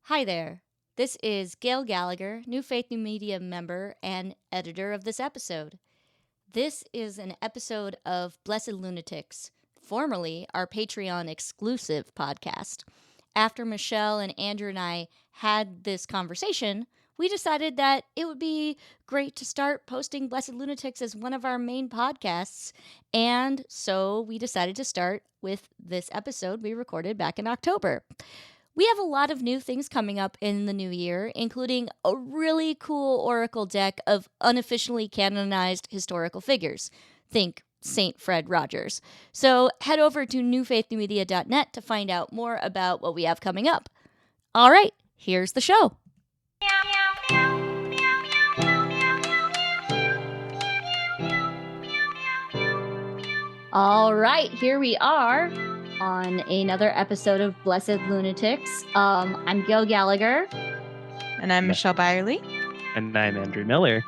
Hi there. This is Gail Gallagher, New Faith New Media member and editor of this episode. This is an episode of Blessed Lunatics, formerly our Patreon exclusive podcast. After Michelle and Andrew and I had this conversation, we decided that it would be great to start posting Blessed Lunatics as one of our main podcasts. And so we decided to start with this episode we recorded back in October. We have a lot of new things coming up in the new year, including a really cool oracle deck of unofficially canonized historical figures. Think St. Fred Rogers. So head over to newfaithnewmedia.net to find out more about what we have coming up. All right, here's the show. All right, here we are on another episode of Blessed Lunatics. I'm Gail Gallagher. And I'm Michelle Byerly. And I'm Andrew Miller.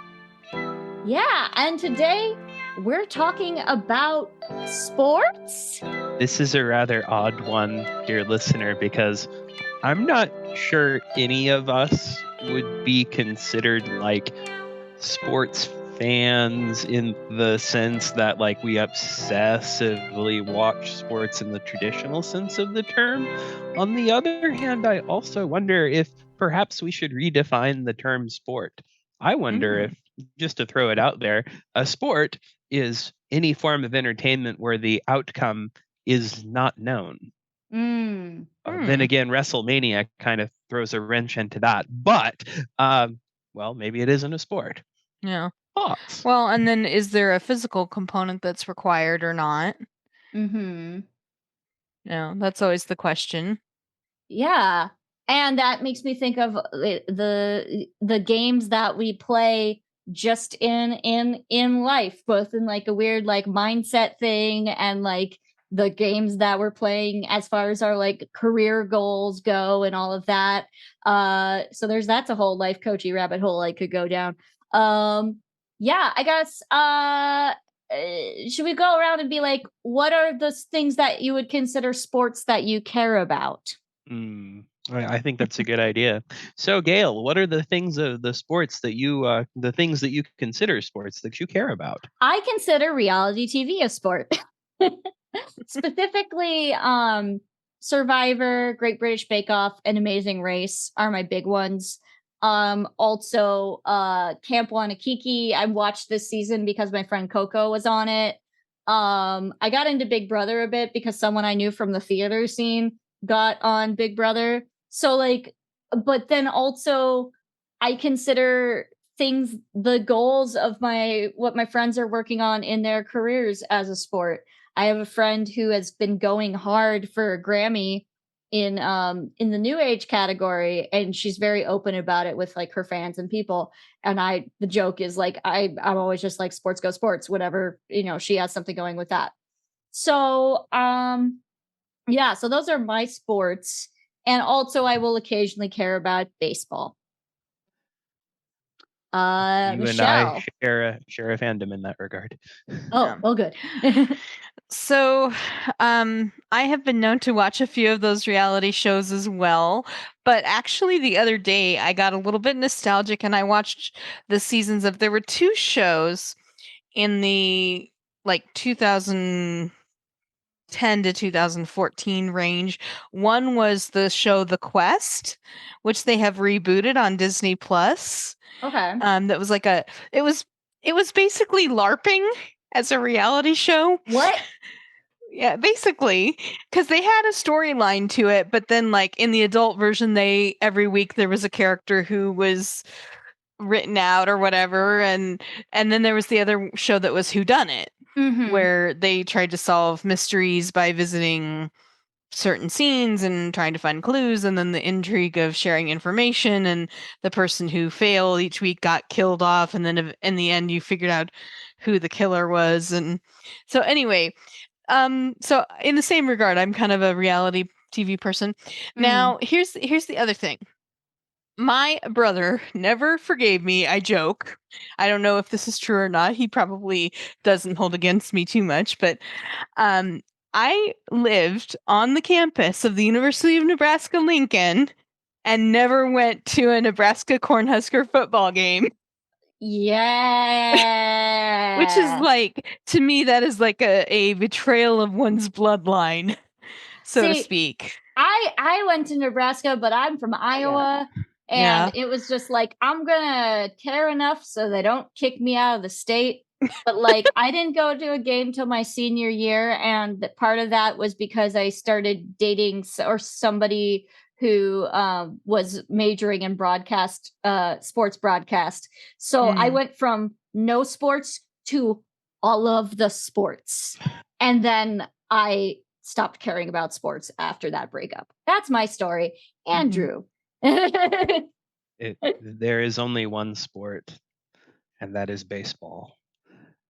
Yeah, and today we're talking about sports. This is a rather odd one, dear listener, because I'm not sure any of us would be considered like sports fans in the sense that like we obsessively watch sports in the traditional sense of the term. On the other hand, I also wonder if perhaps we should redefine the term sport. I wonder if, just to throw it out there, a sport is any form of entertainment where the outcome is not known. Then again, WrestleMania kind of throws a wrench into that. But, well, maybe it isn't a sport. Yeah. Thoughts? Well, and then is there a physical component that's required or not? Mm-hmm. No, that's always the question. Yeah. And that makes me think of the games that we play just in life, both in like a weird like mindset thing and like the games that we're playing as far as our like career goals go and all of that. So that's a whole life coachy rabbit hole I could go down. Yeah, I guess should we go around and be like, what are the things that you would consider sports that you care about? I think that's a good idea. So, Gail, what are the things of the sports that you, consider sports that you care about? I consider reality TV a sport. Specifically, Survivor, Great British Bake Off, and Amazing Race are my big ones. Also, Camp Wanakiki, I watched this season because my friend Coco was on it. I got into Big Brother a bit because someone I knew from the theater scene got on Big Brother. So like, but then also I consider the goals of what my friends are working on in their careers as a sport. I have a friend who has been going hard for a Grammy in the new age category, and she's very open about it with like her fans and people. And the joke is like I'm always just like sports go sports, whatever, she has something going with that. So yeah, so those are my sports. And also I will occasionally care about baseball. You Michelle. and I share a fandom in that regard. Oh, well, good. So, I have been known to watch a few of those reality shows as well, but actually the other day I got a little bit nostalgic and I watched the seasons of, there were two shows in the like 2010 to 2014 range. One was the show The Quest, which they have rebooted on Disney Plus. Okay. That was like it was basically LARPing as a reality show. What? Yeah, basically, because they had a storyline to it, but then like in the adult version, every week there was a character who was written out or whatever, and then there was the other show that was Whodunit, where they tried to solve mysteries by visiting certain scenes and trying to find clues, and then the intrigue of sharing information, and the person who failed each week got killed off, and then in the end you figured out who the killer was. And so anyway, so in the same regard, I'm kind of a reality TV person. Now here's the other thing. My brother never forgave me. I joke. I don't know if this is true or not. He probably doesn't hold against me too much, but I lived on the campus of the University of Nebraska-Lincoln and never went to a Nebraska Cornhusker football game. Yeah. Which is like, to me, that is like a betrayal of one's bloodline, so to speak. I went to Nebraska, but I'm from Iowa. And it was just like, I'm gonna care enough so they don't kick me out of the state. But like, I didn't go to a game till my senior year, and part of that was because I started dating somebody who was majoring in broadcast, sports broadcast. So I went from no sports to all of the sports, and then I stopped caring about sports after that breakup. That's my story. Andrew. There is only one sport, and that is baseball.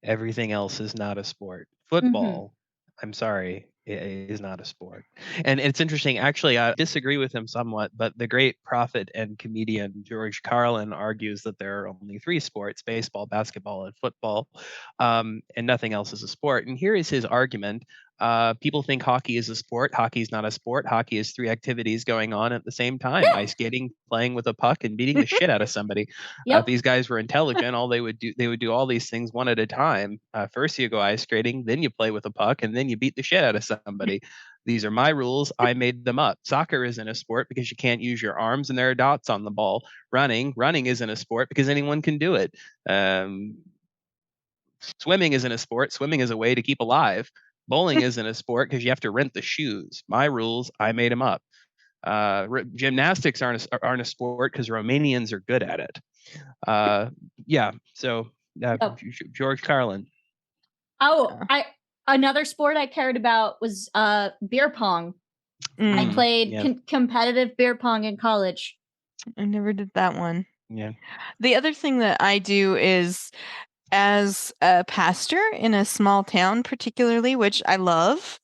Everything else is not a sport. Football, I'm sorry, it is not a sport. And it's interesting, actually, I disagree with him somewhat, but the great prophet and comedian George Carlin argues that there are only 3 sports: baseball, basketball, and football, and nothing else is a sport. And here is his argument. People think hockey is a sport. Hockey is not a sport. Hockey is 3 activities going on at the same time: ice skating, playing with a puck, and beating the shit out of somebody. If these guys were intelligent, they would do all these things one at a time. First you go ice skating, then you play with a puck, and then you beat the shit out of somebody. These are my rules. I made them up. Soccer isn't a sport because you can't use your arms and there are dots on the ball. Running isn't a sport because anyone can do it. Swimming isn't a sport. Swimming is a way to keep alive. Bowling isn't a sport because you have to rent the shoes. My rules, I made them up. Gymnastics aren't a sport because Romanians are good at it. George Carlin. Another sport I cared about was beer pong. I played competitive beer pong in college. I never did that one. Yeah. The other thing that I do is, as a pastor in a small town particularly, which I love,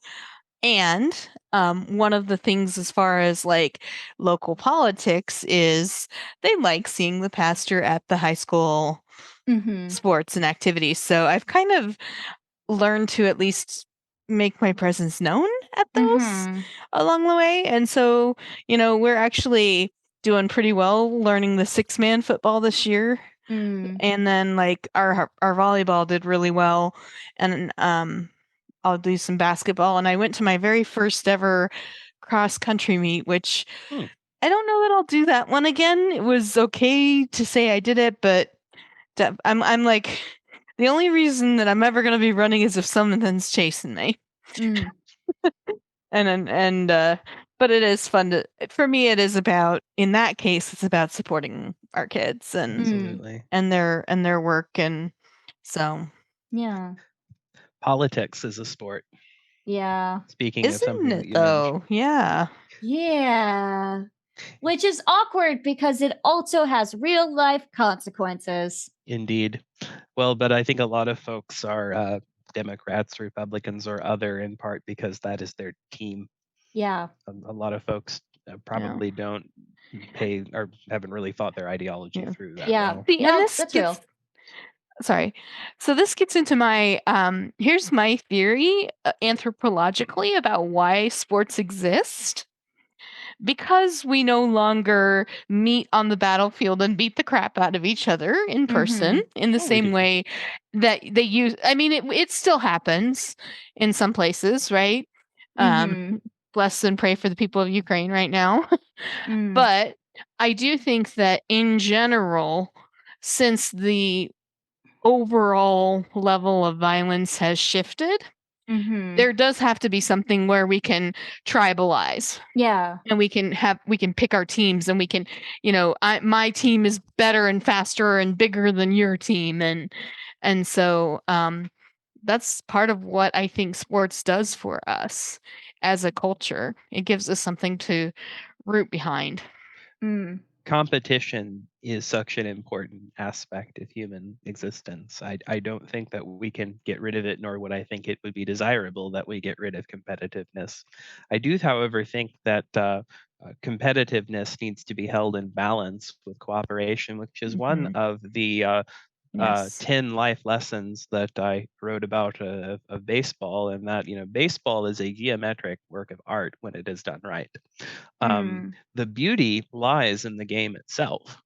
and one of the things as far as like local politics is they like seeing the pastor at the high school sports and activities. So I've kind of learned to at least make my presence known at those along the way. And so, we're actually doing pretty well learning the 6-man football this year. And then like our volleyball did really well, and I'll do some basketball. And I went to my very first ever cross country meet, which I don't know that I'll do that one again. It was okay to say I did it, but I'm like, the only reason that I'm ever going to be running is if someone's chasing me. But it is fun for me. It is about, in that case, it's about supporting our kids and their work. And so, yeah. Politics is a sport. Yeah. Speaking of something that you mentioned. Yeah. Yeah. Which is awkward because it also has real life consequences. Indeed. Well, but I think a lot of folks are Democrats, Republicans, or other, in part because that is their team. Yeah. A lot of folks probably don't pay or haven't really thought their ideology through that well. That's real. Sorry. So this gets into my here's my theory anthropologically about why sports exist. Because we no longer meet on the battlefield and beat the crap out of each other in person in the same way that they use. I mean, it still happens in some places, right? Bless and pray for the people of Ukraine right now. But I do think that in general, since the overall level of violence has shifted, there does have to be something where we can tribalize. Yeah. And we can pick our teams, and we can, my team is better and faster and bigger than your team. And so that's part of what I think sports does for us as a culture. It gives us something to root behind. Competition is such an important aspect of human existence. I don't think that we can get rid of it, nor would I think it would be desirable that we get rid of competitiveness. I do, however, think that competitiveness needs to be held in balance with cooperation, which is one of the Yes. 10 life lessons that I wrote about of baseball, and that baseball is a geometric work of art when it is done right. The beauty lies in the game itself,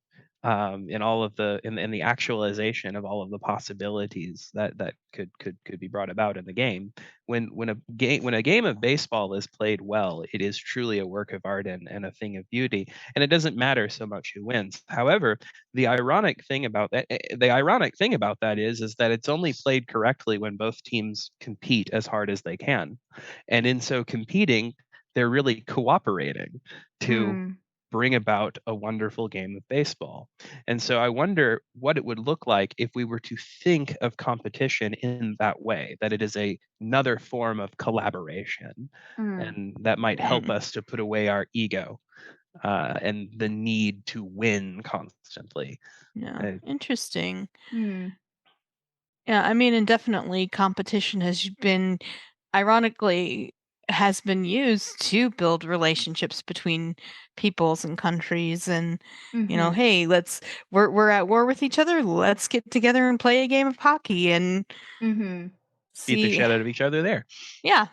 in all of in the actualization of all of the possibilities that could be brought about in the game. When a game of baseball is played well, it is truly a work of art and a thing of beauty, and it doesn't matter so much who wins. However, the ironic thing about that is that it's only played correctly when both teams compete as hard as they can, and in so competing, they're really cooperating to bring about a wonderful game of baseball. And so I wonder what it would look like if we were to think of competition in that way, that it is another form of collaboration, and that might help us to put away our ego and the need to win constantly. Yeah, interesting. Yeah, I mean, and definitely competition has been, ironically, has been used to build relationships between peoples and countries, and hey, we're at war with each other. Let's get together and play a game of hockey and beat the see. shit out of each other there. Yeah.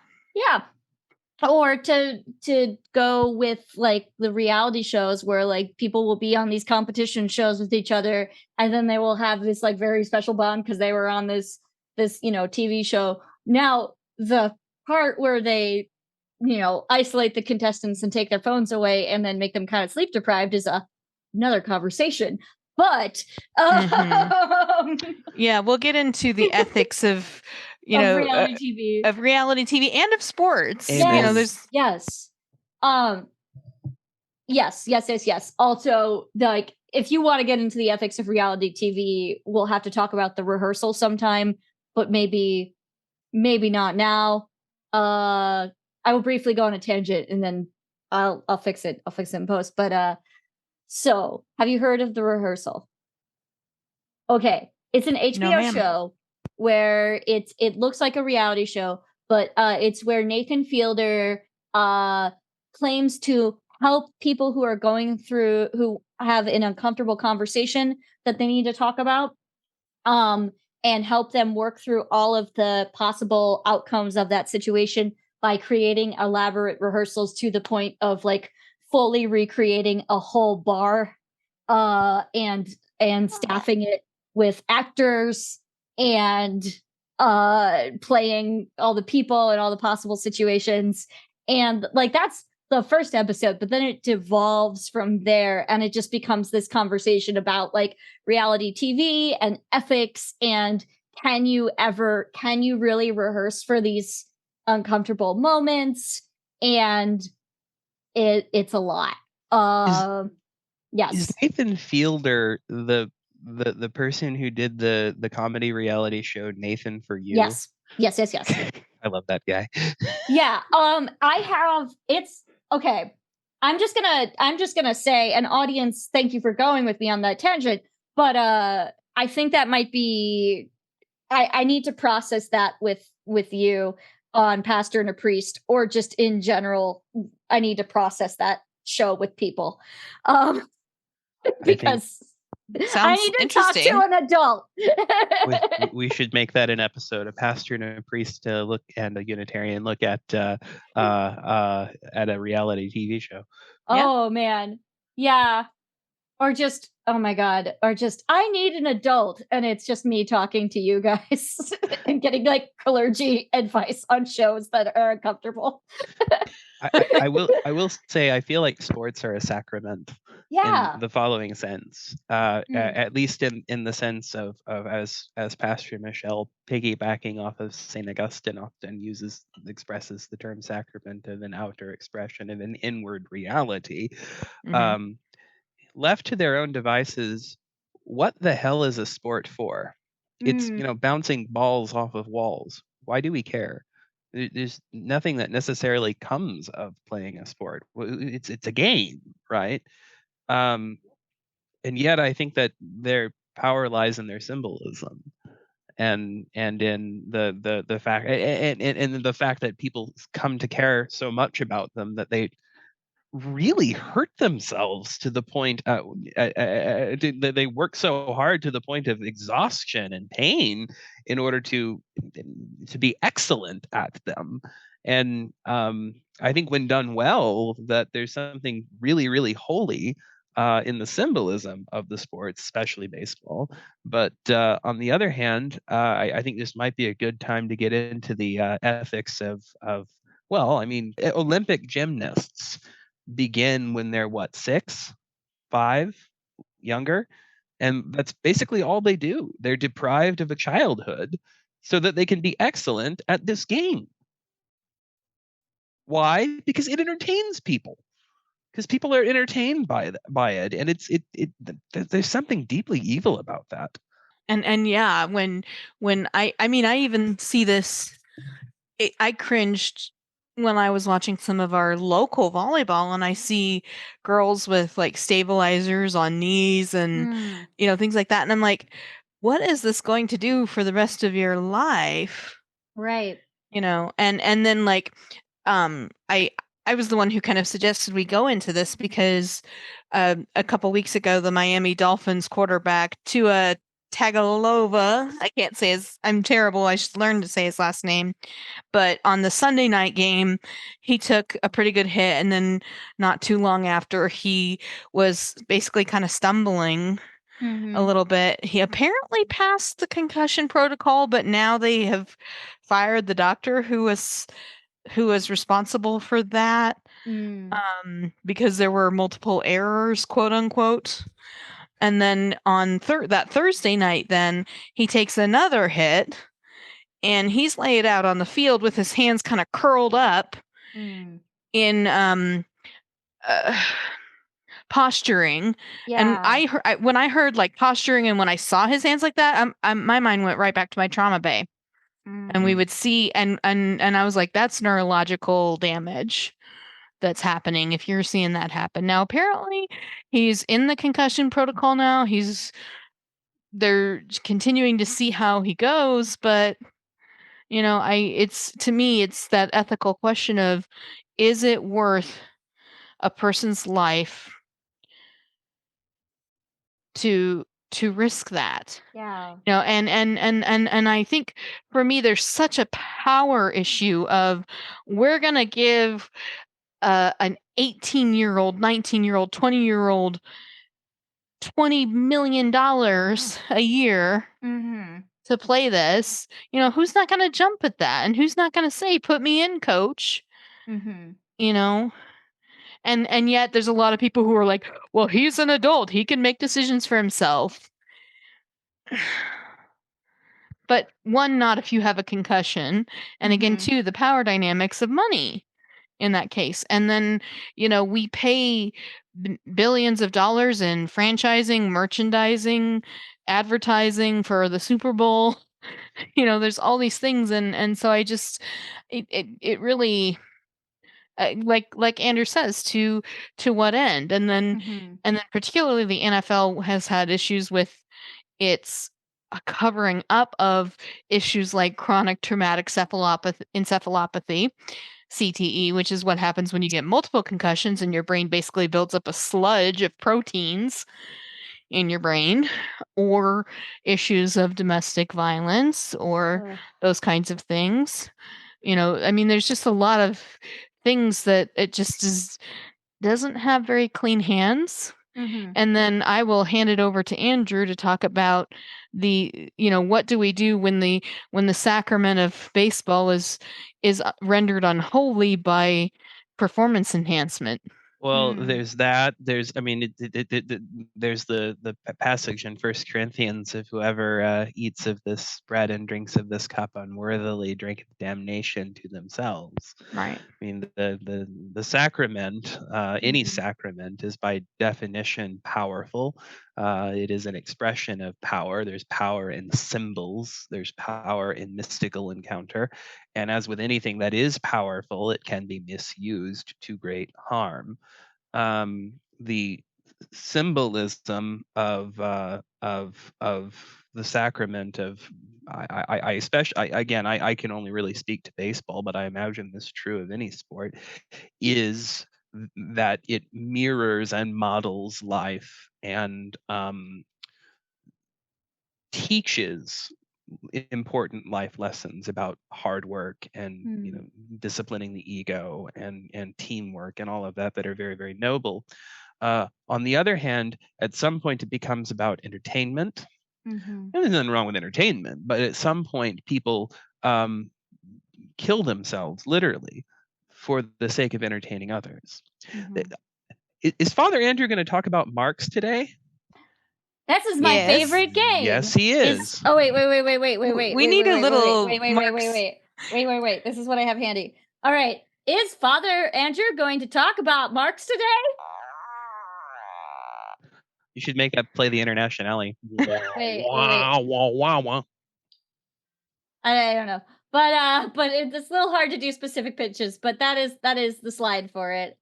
Or to go with like the reality shows where like people will be on these competition shows with each other, and then they will have this like very special bond because they were on this TV show. Now the part where they isolate the contestants and take their phones away and then make them kind of sleep deprived is another conversation. But yeah, we'll get into the ethics of reality TV, and of sports. Amen. Yes. Yes. Also, like, if you want to get into the ethics of reality TV, we'll have to talk about the rehearsal sometime, but maybe not now. I will briefly go on a tangent and then I'll fix it. I'll fix it in post. But so have you heard of the rehearsal? Okay. It's an HBO show where it looks like a reality show, but it's where Nathan Fielder claims to help people who are who have an uncomfortable conversation that they need to talk about, and help them work through all of the possible outcomes of that situation by creating elaborate rehearsals to the point of like fully recreating a whole bar, and staffing it with actors and playing all the people and all the possible situations. And like, that's the first episode, but then it devolves from there, and it just becomes this conversation about like reality TV and ethics, and can you really rehearse for these uncomfortable moments? And it's a lot. Yes. Is Nathan Fielder the person who did the comedy reality show Nathan for You? Yes. I love that guy. Yeah. It's okay. I'm just gonna say, an audience, thank you for going with me on that tangent. But I think that might be, I need to process that with you on Pastor and a Priest, or just in general. I need to process that show with people. Because I need to talk to an adult. we should make that an episode. A pastor and a priest look, and a Unitarian look at a reality TV show. Oh man, yeah. Or just, oh my God, or just, I need an adult, and it's just me talking to you guys and getting like clergy advice on shows that are uncomfortable. I will say, I feel like sports are a sacrament. Yeah. In the following sense, at least in the sense of as Pastor Michelle, piggybacking off of St. Augustine, often expresses the term sacrament of an outer expression of an inward reality. Left to their own devices, what the hell is a sport for? It's bouncing balls off of walls. Why do we care? There's nothing that necessarily comes of playing a sport. It's a game, right? And yet I think that their power lies in their symbolism, and in the fact and the fact that people come to care so much about them that they really hurt themselves to the point they work so hard to the point of exhaustion and pain in order to be excellent at them. And I think when done well, that there's something really, really holy in the symbolism of the sports, especially baseball. But on the other hand, I think this might be a good time to get into the ethics of well, I mean, Olympic gymnasts begin when they're what, 6, 5, younger, and that's basically all they do. They're deprived of a childhood so that they can be excellent at this game. Why? Because it entertains people. Because people are entertained by it, and there's something deeply evil about that. And yeah, when I mean, I even see this. I cringed when I was watching some of our local volleyball, and I see girls with like stabilizers on knees and things like that, and I'm like, what is this going to do for the rest of your life? Right. And then like I was the one who kind of suggested we go into this because a couple weeks ago the Miami Dolphins quarterback Tua Tagovailoa, I can't say I'm terrible, I should learn to say his last name, but on the Sunday night game he took a pretty good hit, and then not too long after he was basically kind of stumbling a little bit. He apparently passed the concussion protocol, but now they have fired the doctor who was responsible for that because there were multiple errors, quote unquote. And then on that Thursday night, then he takes another hit, and he's laid out on the field with his hands kind of curled up in posturing. Yeah. And when I heard like posturing, and when I saw his hands like that, my mind went right back to my trauma bay. And we would see, and I was like, that's neurological damage that's happening if you're seeing that happen. Now, apparently, he's in the concussion protocol now. They're continuing to see how he goes, but to me, it's that ethical question of, is it worth a person's life to risk that? Yeah. And I think for me, there's such a power issue of, we're gonna give an 18-year-old, 19-year-old, 20-year-old $20 million a year to play this. Who's not gonna jump at that, and who's not gonna say, "Put me in, coach"? And yet there's a lot of people who are like, well, he's an adult, he can make decisions for himself. But one, not if you have a concussion, and again, two, the power dynamics of money in that case. And then we pay billions of dollars in franchising, merchandising, advertising for the Super Bowl. There's all these things, and so I just it really, like Andrew says, to what end? And then particularly the NFL has had issues with its covering up of issues like chronic traumatic encephalopathy, CTE, which is what happens when you get multiple concussions and your brain basically builds up a sludge of proteins in your brain, or issues of domestic violence, or those kinds of things. I mean, there's just a lot of things that it just doesn't have very clean hands. And then I will hand it over to Andrew to talk about what do we do when the sacrament of baseball is rendered unholy by performance enhancement. Well, there's that. There's, I mean, there's the passage in First Corinthians of whoever eats of this bread and drinks of this cup unworthily drinketh damnation to themselves. Right. I mean, the sacrament, any sacrament, is by definition powerful. It is an expression of power. There's power in symbols. There's power in mystical encounter. And as with anything that is powerful, it can be misused to great harm. The symbolism of the sacrament of, I especially, again, I can only really speak to baseball, but I imagine this is true of any sport, is that it mirrors and models life and teaches important life lessons about hard work and disciplining the ego and teamwork and all of that are very, very noble. On the other hand, at some point it becomes about entertainment. Mm-hmm. There's nothing wrong with entertainment, but at some point people kill themselves literally for the sake of entertaining others. Is Father Andrew going to talk about Marx today? This is my favorite game. Yes, he is. Oh wait. We need a little Wait. This is what I have handy. All right. Is Father Andrew going to talk about Marx today? You should make up play the Internationale. Wait. Wow. I don't know. But it's a little hard to do specific pitches, but that is the slide for it.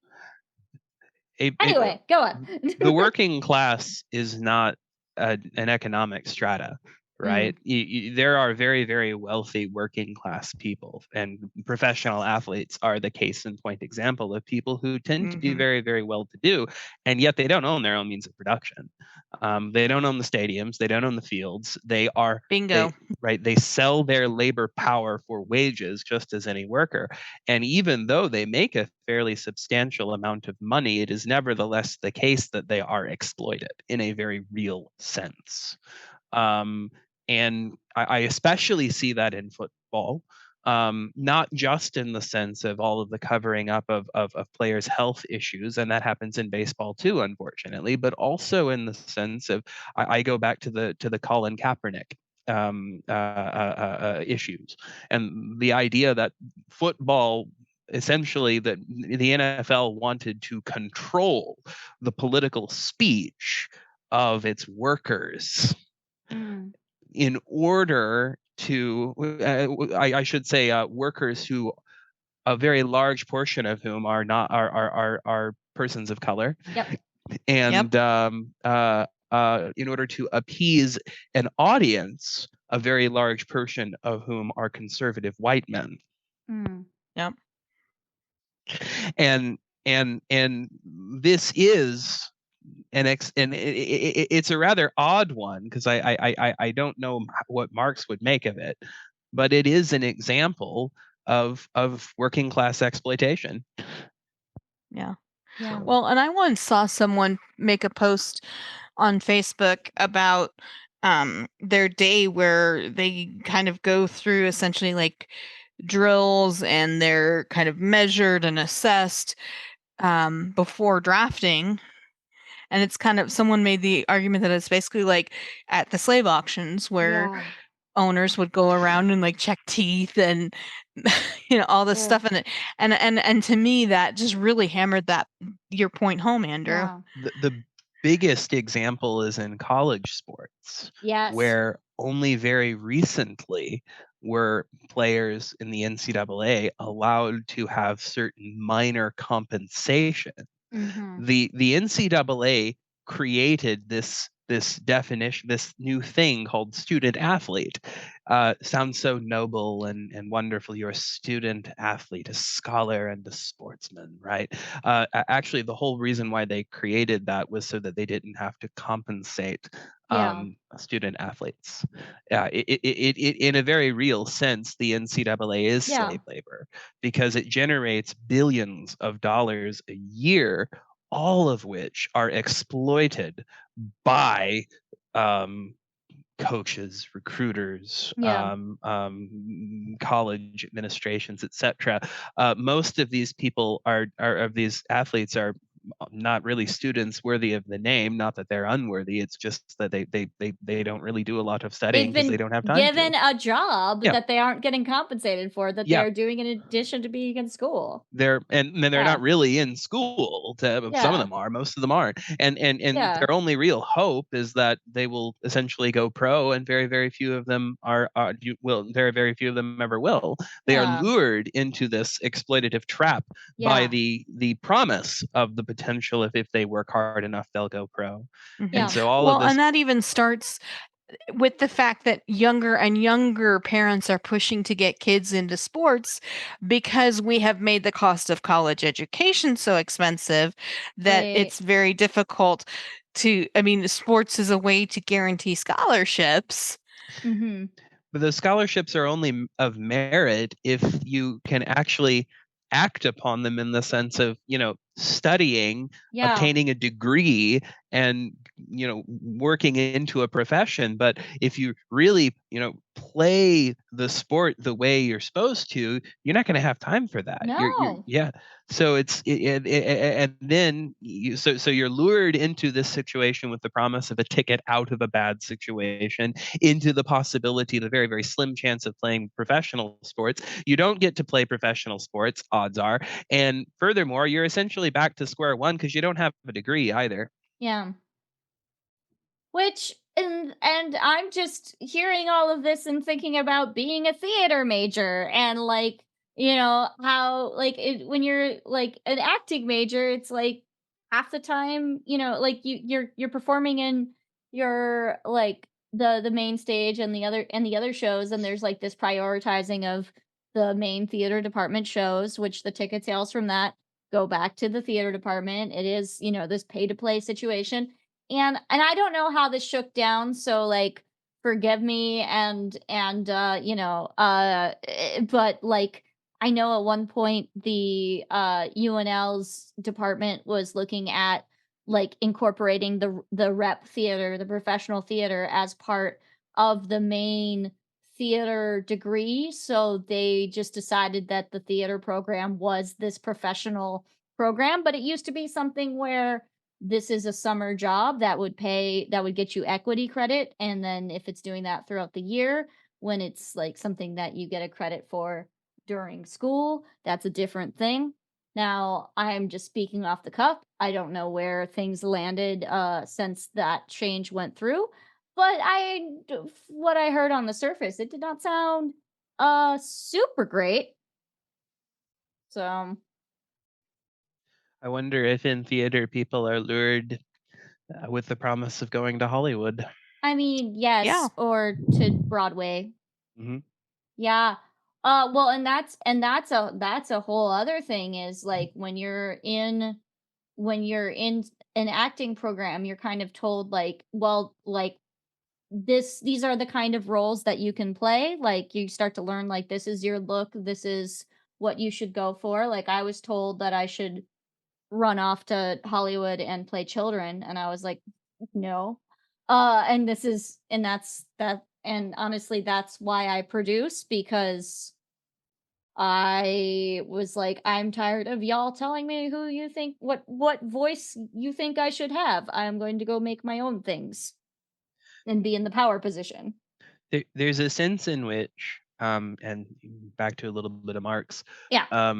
Anyway, go on. The working class is not an economic strata, right? There are very, very wealthy working class people, and professional athletes are the case in point example of people who tend to be very, very well to do, and yet they don't own their own means of production. They don't own the stadiums, they don't own the fields. They are bingo. They sell their labor power for wages just as any worker. And even though they make a fairly substantial amount of money, it is nevertheless the case that they are exploited in a very real sense. And I especially see that in football, not just in the sense of all of the covering up of players' health issues, and that happens in baseball too, unfortunately, but also in the sense of I go back to the Colin Kaepernick issues and the idea that football, essentially, that the NFL wanted to control the political speech of its workers in order to I should say workers who a very large portion of whom are not are persons of color. And in order to appease an audience, a very large portion of whom are conservative white men. Yep. And this is it's a rather odd one, because I don't know what Marx would make of it, but it is an example of working class exploitation. Yeah. Well, and I once saw someone make a post on Facebook about their day where they kind of go through essentially like drills, and they're kind of measured and assessed before drafting. And it's kind of, someone made the argument that it's basically like at the slave auctions where owners would go around and like check teeth and all this stuff in it. And to me, that just really hammered that your point home, Andrew. The biggest example is in college sports, where only very recently were players in the NCAA allowed to have certain minor compensation. The NCAA created this definition, this new thing called student athlete. Sounds so noble and wonderful. You're a student athlete, a scholar, and a sportsman, right? Actually, the whole reason why they created that was so that they didn't have to compensate student athletes. In a very real sense, the NCAA is slave labor, because it generates billions of dollars a year, all of which are exploited by coaches, recruiters, college administrations, etc. Most of these people are of these athletes are not really students worthy of the name. Not that they're unworthy, it's just that they don't really do a lot of studying because they don't have time. Given a job that they aren't getting compensated for, that they're doing in addition to being in school. They're not really in school. Some of them are, most of them aren't. And their only real hope is that they will essentially go pro, and very, very few of them very, very few of them ever will. They are lured into this exploitative trap by the promise of the potential if they work hard enough, they'll go pro. And so all of this, and that even starts with the fact that younger and younger parents are pushing to get kids into sports because we have made the cost of college education so expensive that Right. it's very difficult to, I mean, sports is a way to guarantee scholarships. Mm-hmm. But those scholarships are only of merit if you can actually act upon them in the sense of, studying, Yeah. obtaining a degree, and, working into a profession. But if you really, play the sport the way you're supposed to, you're not going to have time for that. No. Yeah. So and then so you're lured into this situation with the promise of a ticket out of a bad situation into the possibility, the very, very slim chance of playing professional sports. You don't get to play professional sports, odds are. And furthermore, you're essentially back to square one because you don't have a degree either. Yeah. Which and I'm just hearing all of this and thinking about being a theater major and like, how like when you're like an acting major, it's like half the time, like you're performing in your like the main stage and the other shows, and there's like this prioritizing of the main theater department shows, which the ticket sales from that go back to the theater department. It is, this pay to play situation, and I don't know how this shook down, so like forgive me but like I know at one point the UNL's department was looking at like incorporating the rep theater, the professional theater as part of the main theater degree, so they just decided that the theater program was this professional program, but it used to be something where this is a summer job that would get you equity credit, and then if it's doing that throughout the year, when it's like something that you get a credit for during school, that's a different thing. Now I'm just speaking off the cuff. I don't know where things landed since that change went through, but what I heard on the surface, it did not sound super great. So I wonder if in theater people are lured with the promise of going to Hollywood. I mean, Yeah. yes, or to Broadway. Hmm. Yeah. Well, and that's a whole other thing is like when you're in an acting program, you're kind of told like, well, like these are the kind of roles that you can play. Like you start to learn like this is your look, this is what you should go for. Like I was told that I should run off to Hollywood and play children, and I was like, "No." And this is and that's that and honestly, that's why I produce, because I was like, "I'm tired of y'all telling me who you think what voice you think I should have. I'm going to go make my own things and be in the power position." There's a sense in which, and back to a little bit of Marx, Yeah.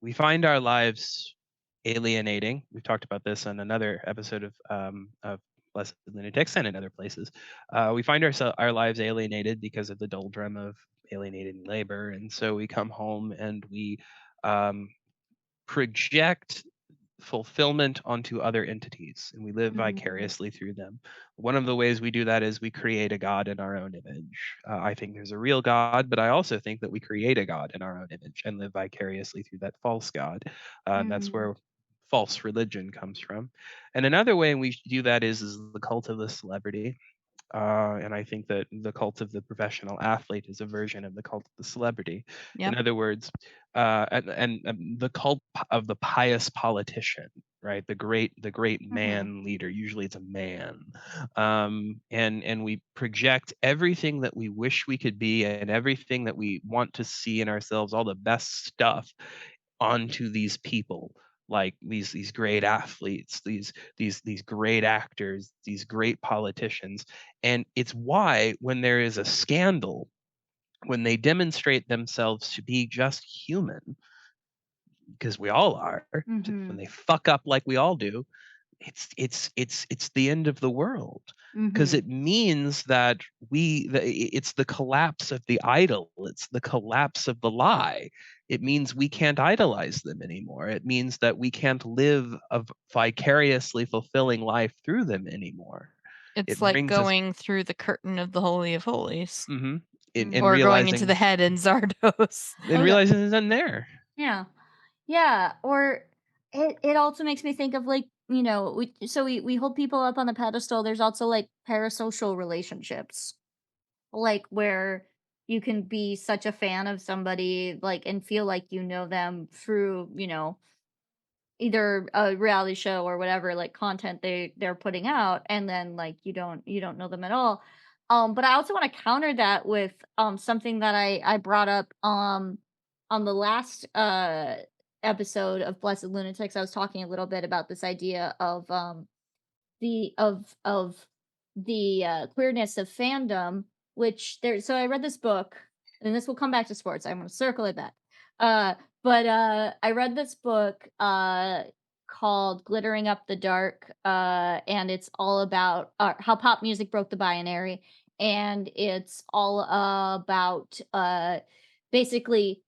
we find our lives alienating. We've talked about this on another episode of Blessed Lunatics and in other places. We find our lives alienated because of the doldrum of alienating labor, and so we come home and we um, project fulfillment onto other entities, and we live Mhm. vicariously through them. One of the ways we do that is we create a god in our own image. I think there's a real god, but I also think that we create a god in our own image and live vicariously through that false god. And that's Mhm. where false religion comes from. And another way we do that is the cult of the celebrity. And I think that the cult of the professional athlete is a version of the cult of the celebrity. Yep. In other words, and the cult of the pious politician, right? The great Mhm. man leader. Usually, it's a man, and we project everything that we wish we could be and everything that we want to see in ourselves, all the best stuff, onto these people, like these great athletes, these great actors, these great politicians. And it's why when there is a scandal, when they demonstrate themselves to be just human, because we all are, when Mhm. they fuck up like we all do, it's the end of the world, because Mhm. it means that it's the collapse of the idol, it's the collapse of the lie. It means we can't idolize them anymore. It means that we can't live a vicariously fulfilling life through them anymore. It's like going through the curtain of the Holy of Holies. And or realizing, going into the head in Zardos. And realizing it's in there. Yeah. Yeah. Or it also makes me think of like, you know, we hold people up on the pedestal. There's also like parasocial relationships. Like where you can be such a fan of somebody like and feel like you know them through, you know, either a reality show or whatever like content they're putting out, and then like you don't know them at all. But I also want to counter that with something that I brought up on the last episode of Blessed Lunatics. I was talking a little bit about this idea of the queerness of fandom, which there. So I read this book, and this will come back to sports. I'm going to circle it back. But I read this book called "Glittering Up the Dark," and it's all about how pop music broke the binary, and it's all about basically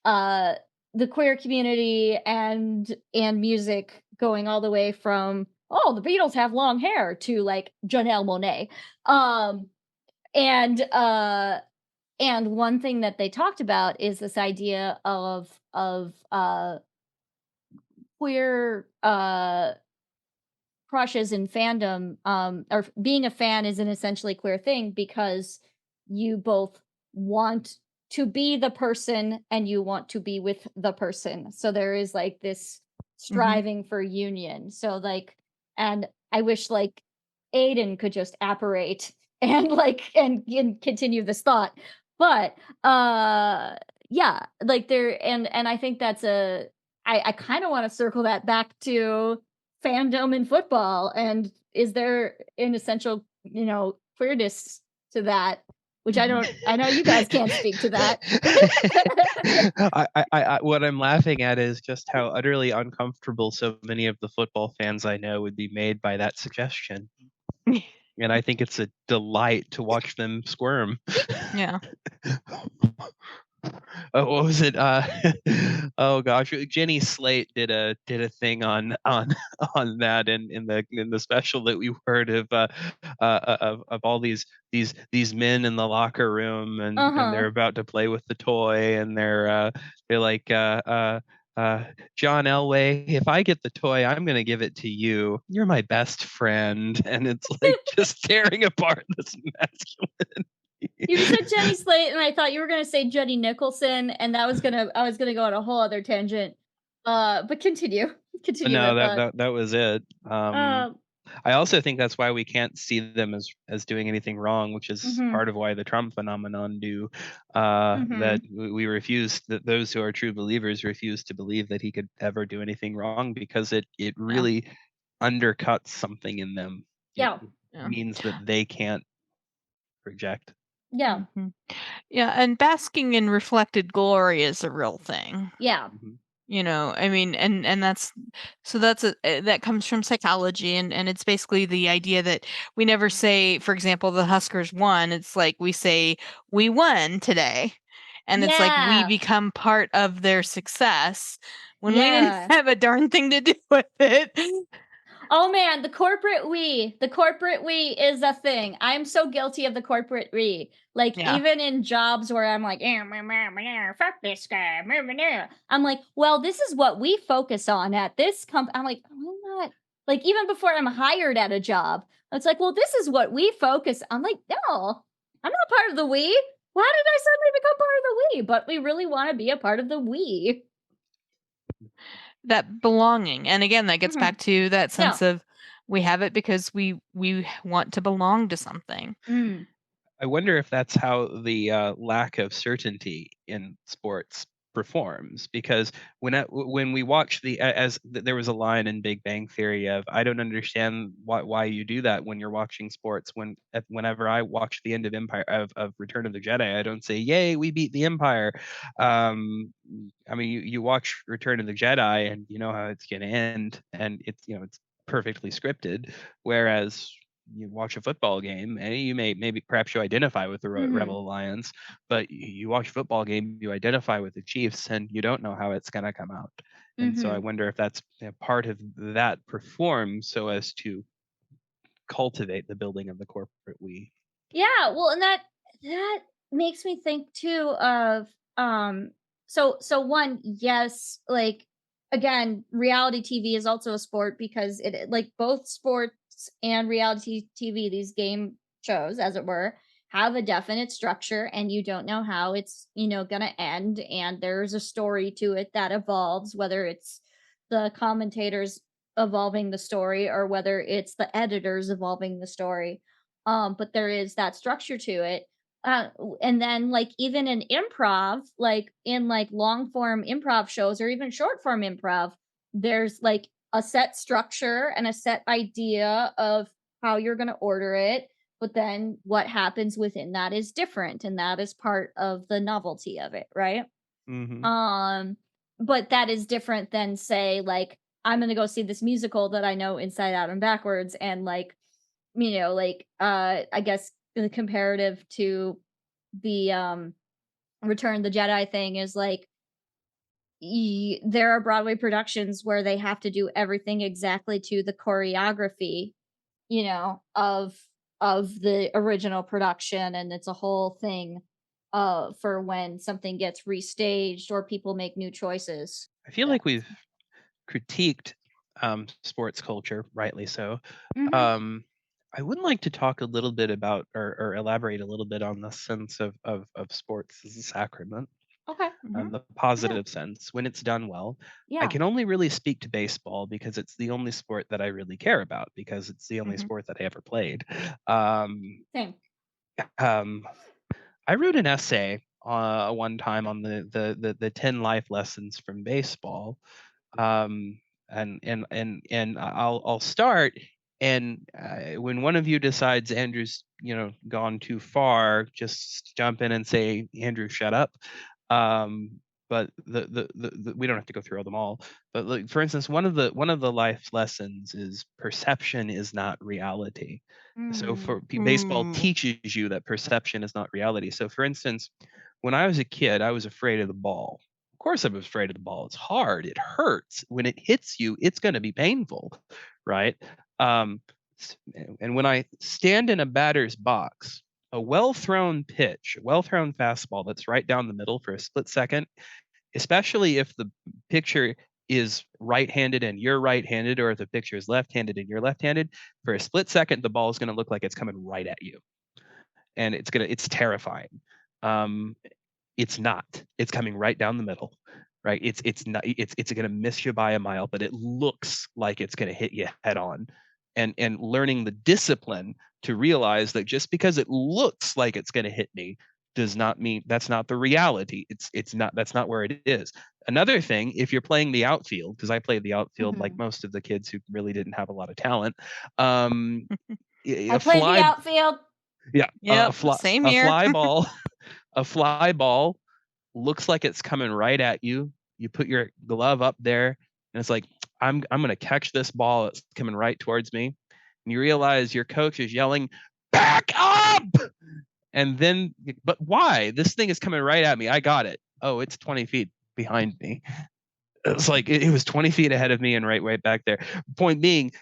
the queer community and music going all the way from the Beatles have long hair to like Janelle Monáe. Um and one thing that they talked about is this idea of queer crushes in fandom, or being a fan is an essentially queer thing because you both want to be the person and you want to be with the person. So there is like this striving for union. So like, and I wish like Aiden could just apparate and like and continue this thought. But yeah, like there and I think that's I kind of want to circle that back to fandom in football, and is there an essential, you know, queerness to that, which I know you guys can't speak to that. I what I'm laughing at is just how utterly uncomfortable so many of the football fans I know would be made by that suggestion. And I think it's a delight to watch them squirm. Yeah. What was it? Oh gosh, Jenny Slate did a thing on that in the special that we heard of all these men in the locker room, and they're about to play with the toy, and they're like John Elway, if I get the toy, I'm gonna give it to you. You're my best friend, and it's like just tearing apart this masculine. You said Jenny Slate, and I thought you were gonna say Jenny Nicholson, and I was gonna go on a whole other tangent. But continue. No, that was it. I also think that's why we can't see them as doing anything wrong, which is part of why the Trump phenomenon do. That we refuse, that those who are true believers refuse to believe that he could ever do anything wrong, because it really undercuts something in them. Yeah. It means that they can't project. Yeah. Yeah, and basking in reflected glory is a real thing. Yeah. You know, I mean, and that's that comes from psychology, and it's basically the idea that we never say, for example, the Huskers won. It's like we say we won today, and it's like we become part of their success when we didn't have a darn thing to do with it. Oh man, the corporate we is a thing. I'm so guilty of the corporate we. Like even in jobs where I'm like, fuck this guy. I'm like, well, this is what we focus on at this company. I'm like, I'm not, like, even before I'm hired at a job, it's like, well, this is what we focus. I'm like, no, I'm not part of the we. Why did I suddenly become part of the we? But we really want to be a part of the we. That belonging, and again, that gets back to that sense of we have it because we want to belong to something. I wonder if that's how the lack of certainty in sports performs, because when we watch there was a line in Big Bang Theory of, I don't understand why you do that when you're watching sports. Whenever I watch the end of Return of the Jedi, I don't say, yay, we beat the Empire. I mean, you watch Return of the Jedi and you know how it's going to end, and it's perfectly scripted, whereas you watch a football game and you perhaps you identify with the Rebel Alliance, but you watch a football game, you identify with the Chiefs, and you don't know how it's going to come out. And so I wonder if that's part of that perform so as to cultivate the building of the corporate we. Yeah, well, and that makes me think too of so one, yes, like again, reality TV is also a sport because like both sports and reality TV, these game shows as it were, have a definite structure and you don't know how it's, going to end, and there's a story to it that evolves, whether it's the commentators evolving the story or whether it's the editors evolving the story. But there is that structure to it. And then like even in improv, like in like long form improv shows or even short form improv, there's like a set structure and a set idea of how you're going to order it, but then what happens within that is different, and that is part of the novelty of it, right? Mm-hmm. But that is different than say like I'm going to go see this musical that I know inside out and backwards, and like I guess the comparative to the Return of the Jedi thing is like there are Broadway productions where they have to do everything exactly to the choreography, of the original production, and it's a whole thing for when something gets restaged or people make new choices. I feel like we've critiqued sports culture, rightly so. Mhm. I would like to talk a little bit about or elaborate a little bit on the sense of sports as a sacrament, Okay. the positive sense when it's done well. I Yeah. can only really speak to baseball because it's the only sport that I really care about, because it's the only Mhm. sport that I ever played. Same. I wrote an essay one time on the 10 life lessons from baseball. And I'll start. And when one of you decides Andrew's gone too far, just jump in and say, Andrew, shut up. But we don't have to go through them all. But like, for instance, one of the life lessons is perception is not reality. So for baseball teaches you that perception is not reality. So for instance, when I was a kid, I was afraid of the ball. Of course I was afraid of the ball. It's hard. It hurts. When it hits you, it's going to be painful, right? Um, and when I stand in a batter's box, a well-thrown pitch, a well-thrown fastball that's right down the middle for a split second, especially if the pitcher is right-handed and you're right-handed, or if the pitcher is left-handed and you're left-handed, for a split second, the ball is going to look like it's coming right at you. And it's terrifying. It's not. It's coming right down the middle, right? It's not. It's going to miss you by a mile, but it looks like it's going to hit you head on. And learning the discipline to realize that just because it looks like it's going to hit me does not mean that's not the reality. It's not. That's not where it is. Another thing, if you're playing the outfield, because I played the outfield like most of the kids who really didn't have a lot of talent. I played the outfield. Yeah, Yep, same a here. fly ball. A fly ball looks like it's coming right at you. You put your glove up there, and it's like, I'm going to catch this ball. It's coming right towards me. And you realize your coach is yelling, back up! And then, but why? This thing is coming right at me. I got it. Oh, it's 20 feet behind me. It's like, it was 20 feet ahead of me and right back there. Point being,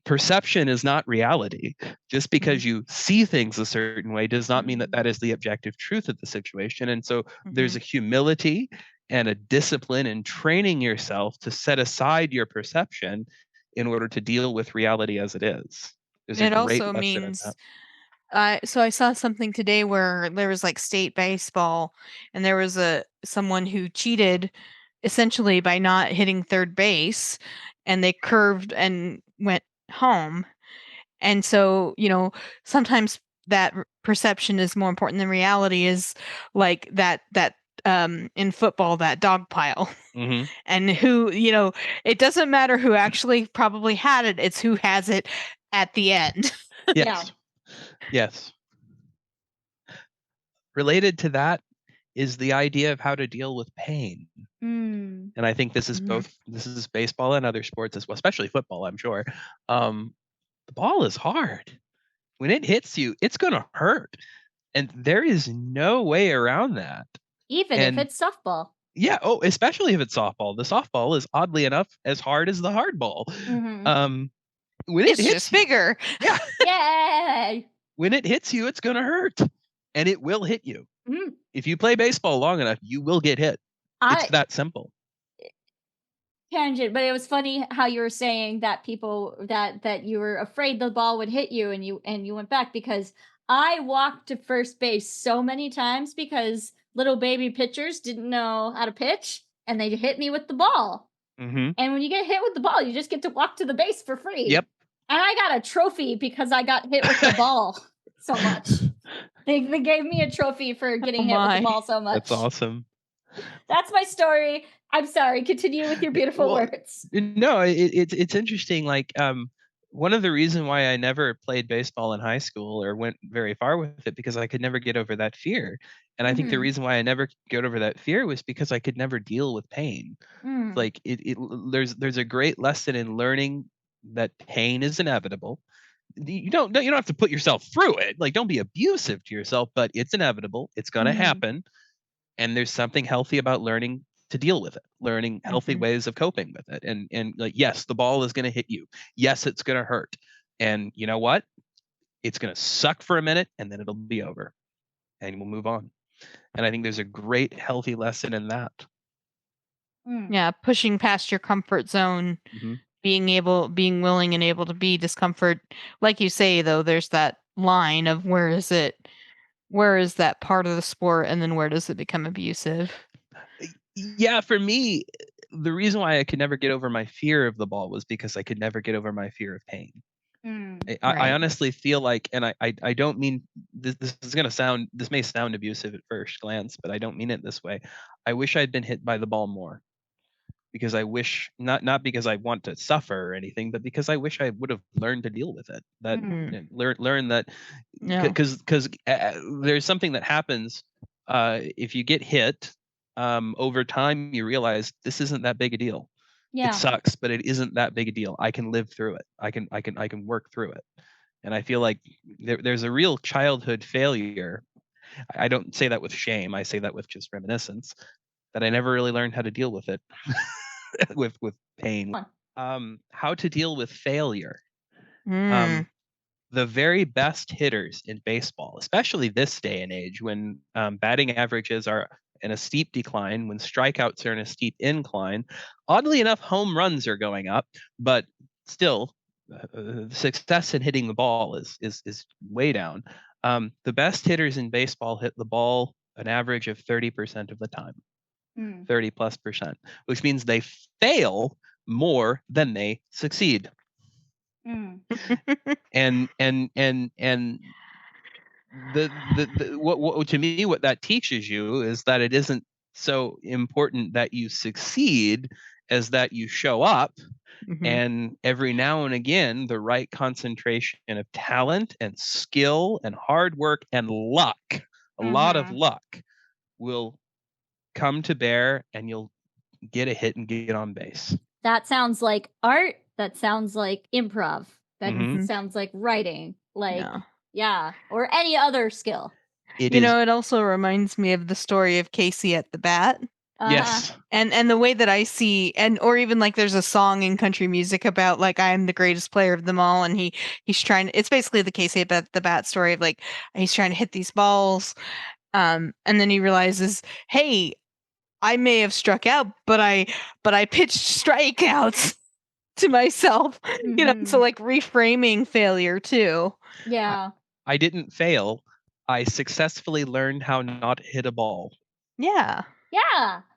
perception is not reality. Just because you see things a certain way does not mean that that is the objective truth of the situation. And so there's a humility and a discipline in training yourself to set aside your perception in order to deal with reality as it is. There's It a great also lesson means in that. so I saw something today where there was like state baseball, and there was someone who cheated essentially by not hitting third base, and they curved and went home. And so, sometimes that perception is more important than reality, is like that in football, that dog pile. And who, it doesn't matter who actually probably had it, it's who has it at the end. Yes. Yes. Related to that is the idea of how to deal with pain. And I think this is this is baseball and other sports as well, especially football, I'm sure. The ball is hard. When it hits you, it's going to hurt. And there is no way around that. Even if it's softball. Yeah. Oh, especially if it's softball. The softball is oddly enough as hard as the hard ball. when it It's hits just you, bigger. yeah, Yay! when it hits you, it's gonna hurt, and it will hit you. Mm. If you play baseball long enough, you will get hit. It's I that simple. tangent, but it was funny how you were saying that people that you were afraid the ball would hit you, and you went back, because I walked to first base so many times because little baby pitchers didn't know how to pitch, and they hit me with the ball. Mm-hmm. And when you get hit with the ball, you just get to walk to the base for free. Yep. And I got a trophy because I got hit with the ball so much. They gave me a trophy for getting hit with the ball so much. That's awesome. That's my story. I'm sorry. Continue with your beautiful words. No, it's interesting. Like, one of the reasons why I never played baseball in high school or went very far with it, because I could never get over that fear. And I think the reason why I never got over that fear was because I could never deal with pain. Like, there's a great lesson in learning that pain is inevitable. You don't have to put yourself through it. Like, don't be abusive to yourself, but it's inevitable. It's gonna happen. And there's something healthy about learning to deal with it, learning healthy ways of coping with it. And like, yes, the ball is going to hit you. Yes, it's going to hurt. And you know what? It's going to suck for a minute, and then it'll be over, and we'll move on. And I think there's a great healthy lesson in that. Yeah, pushing past your comfort zone, being willing and able to be discomfort. Like you say, though, there's that line of where is that part of the sport, and then where does it become abusive? Yeah, for me, the reason why I could never get over my fear of the ball was because I could never get over my fear of pain. I honestly feel like, and I don't mean this may sound abusive at first glance, but I don't mean it this way. I wish I'd been hit by the ball more, because I wish, not because I want to suffer or anything, but because I wish I would have learned to deal with it. That learn that, because there's something that happens if you get hit. Over time, you realize this isn't that big a deal. It sucks, but it isn't that big a deal. I can live through it. I can work through it. And I feel like there's a real childhood failure. I don't say that with shame. I say that with just reminiscence, that I never really learned how to deal with it. with pain. How to deal with failure. The very best hitters in baseball, especially this day and age, when batting averages are in a steep decline, when strikeouts are in a steep incline, oddly enough, home runs are going up, but still, success in hitting the ball is way down. The best hitters in baseball hit the ball an average of 30% of the time. 30+%, which means they fail more than they succeed. And what to me, what that teaches you is that it isn't so important that you succeed as that you show up, and every now and again the right concentration of talent and skill and hard work and luck, a lot of luck, will come to bear, and you'll get a hit and get on base. That sounds like art. That sounds like improv. That sounds like writing. Like, or any other skill. It also reminds me of the story of Casey at the bat. Yes. And the way that I see, or even like there's a song in country music about like I am the greatest player of them all, and he's trying. It's basically the Casey at the bat story of like he's trying to hit these balls, and then he realizes, hey, I may have struck out, but I pitched strikeouts to myself. So like reframing failure too. Yeah. I didn't fail. I successfully learned how not to hit a ball. Yeah.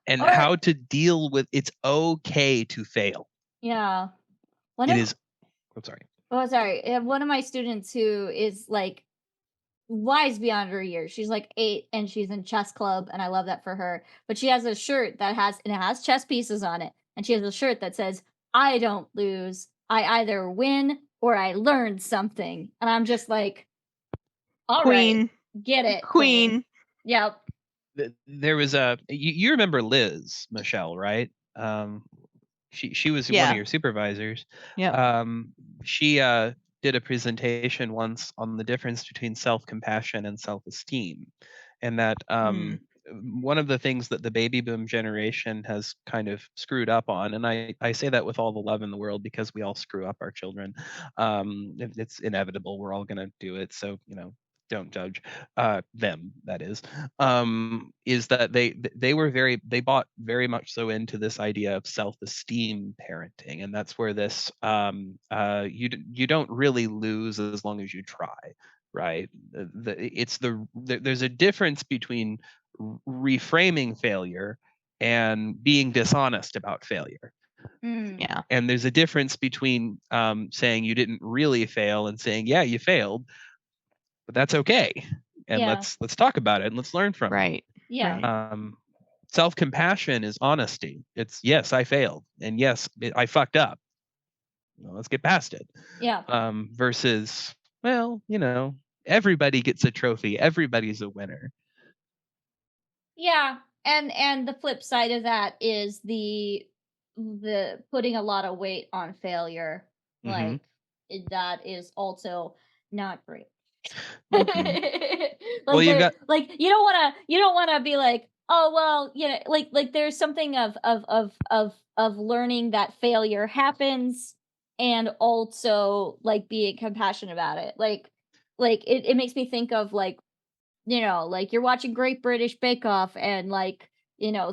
And how to deal with, it's okay to fail. Yeah. I'm sorry. Oh, sorry. One of my students who is like wise beyond her years. She's like 8 and she's in chess club, and I love that for her. But she has a shirt that has chess pieces on it, and she has a shirt that says, "I don't lose. I either win or I learned something." And I'm just like, all Queen. right, get it, Queen. Yep. There was you remember Liz, Michelle, right? She was one of your supervisors. Yeah. She did a presentation once on the difference between self-compassion and self-esteem, and that one of the things that the baby boom generation has kind of screwed up on, and I say that with all the love in the world because we all screw up our children. It's inevitable. We're all going to do it. So, don't judge them, that is that they bought very much so into this idea of self-esteem parenting, and that's where this you don't really lose as long as you try, right? There's a difference between reframing failure and being dishonest about failure. Yeah. And there's a difference between saying you didn't really fail and saying, yeah, you failed, but that's okay. And Yeah. let's talk about it and let's learn from it. Right. Yeah. Right. Self-compassion is honesty. It's, yes, I failed, and yes, I fucked up. Well, let's get past it. Yeah. Versus, well, everybody gets a trophy. Everybody's a winner. Yeah. And the flip side of that is the putting a lot of weight on failure. Mhm. Like that is also not great. Well, you've got like you don't wanna be like, oh well, like there's something of learning that failure happens and also like being compassionate about it. Like it makes me think of like, like you're watching Great British Bake Off and like,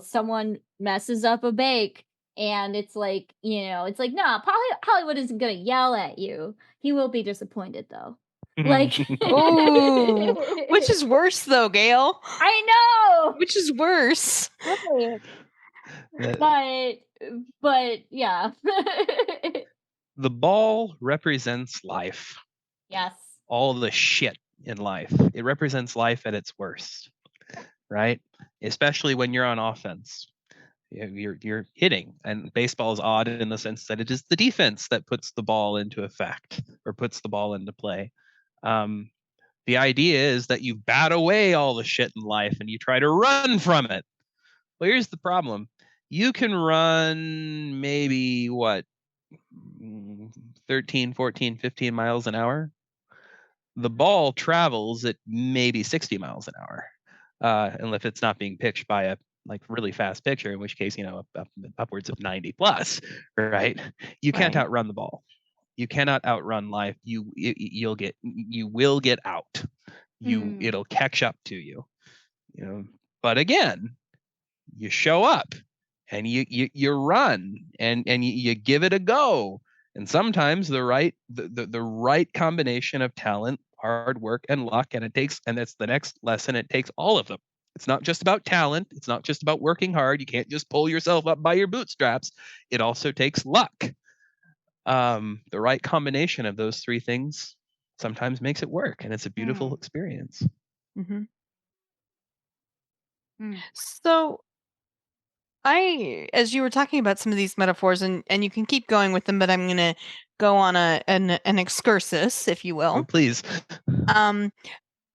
someone messes up a bake and it's like, it's like, nah, Hollywood isn't gonna yell at you. He will be disappointed though. Like, Ooh, which is worse though, Gail? I know. Which is worse? Right. But yeah. The ball represents life. Yes. All the shit in life. It represents life at its worst, right? Especially when you're on offense. You're hitting, and baseball is odd in the sense that it is the defense that puts the ball into effect or puts the ball into play. The idea is that you bat away all the shit in life and you try to run from it. Well, here's the problem. You can run maybe 13, 14, 15 miles an hour. The ball travels at maybe 60 miles an hour. And if it's not being pitched by a really fast pitcher, in which case, upwards of 90 plus, right? You can't Right. outrun the ball. You cannot outrun life. You will get out. It'll catch up to you. But again, you show up and you run and you give it a go. And sometimes the right combination of talent, hard work, and luck, and that's the next lesson. It takes all of them. It's not just about talent. It's not just about working hard. You can't just pull yourself up by your bootstraps. It also takes luck. The right combination of those three things sometimes makes it work, and it's a beautiful experience. Mm-hmm. So as you were talking about some of these metaphors, and you can keep going with them, but I'm going to go on an excursus, if you will. Oh, please.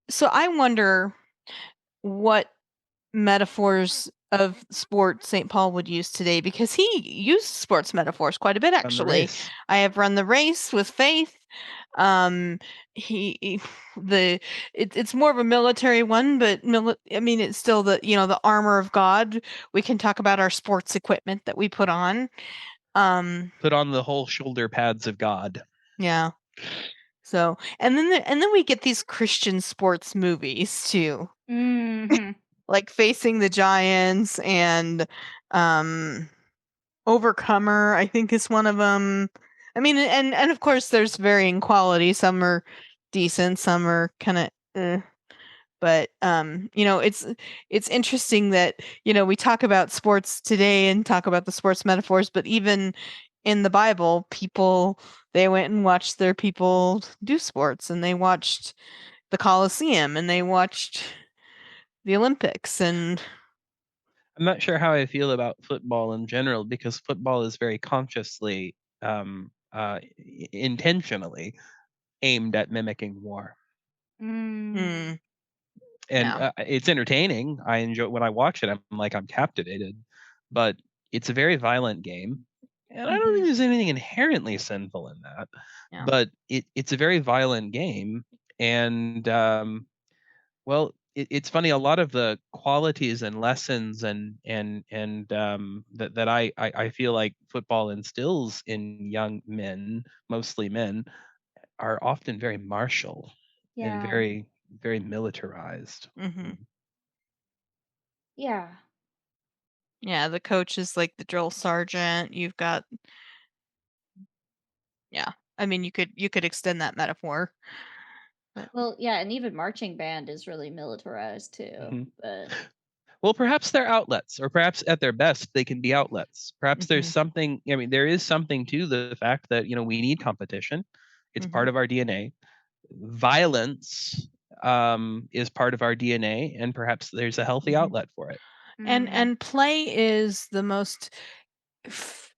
So I wonder what metaphors of sport St. Paul would use today, because he used sports metaphors quite a bit, actually. I have run the race with faith. It's more of a military one, but it's still the armor of God. We can talk about our sports equipment that we put on. Put on the whole shoulder pads of God. Yeah. So, and then we get these Christian sports movies too. Mm-hmm. Like Facing the Giants and Overcomer, I think, is one of them. And of course there's varying quality. Some are decent, some are kind of but it's interesting that we talk about sports today and talk about the sports metaphors, but even in the Bible, they went and watched their people do sports, and they watched the Colosseum, and they watched the Olympics. And I'm not sure how I feel about football in general, because football is very consciously, intentionally aimed at mimicking war. Mm. And it's entertaining. I enjoy when I watch it. I'm captivated, but it's a very violent game, and I don't think there's anything inherently sinful in that. Yeah. But it's a very violent game, and well, it's funny, a lot of the qualities and lessons and that I feel like football instills in young men, mostly men, are often very martial and Yeah. very, very militarized. Mhm. Yeah. Yeah, the coach is like the drill sergeant. You've got yeah. I mean, you could extend that metaphor. But Well, yeah, and even marching band is really militarized too. Mhm. But Well, perhaps they're outlets, or perhaps at their best they can be outlets. Perhaps there's Mhm. something. I mean, there is something to the fact that we need competition. It's part Mhm. of our DNA. Violence is part of our DNA, and perhaps there's a healthy Mhm. outlet for it. And play is the most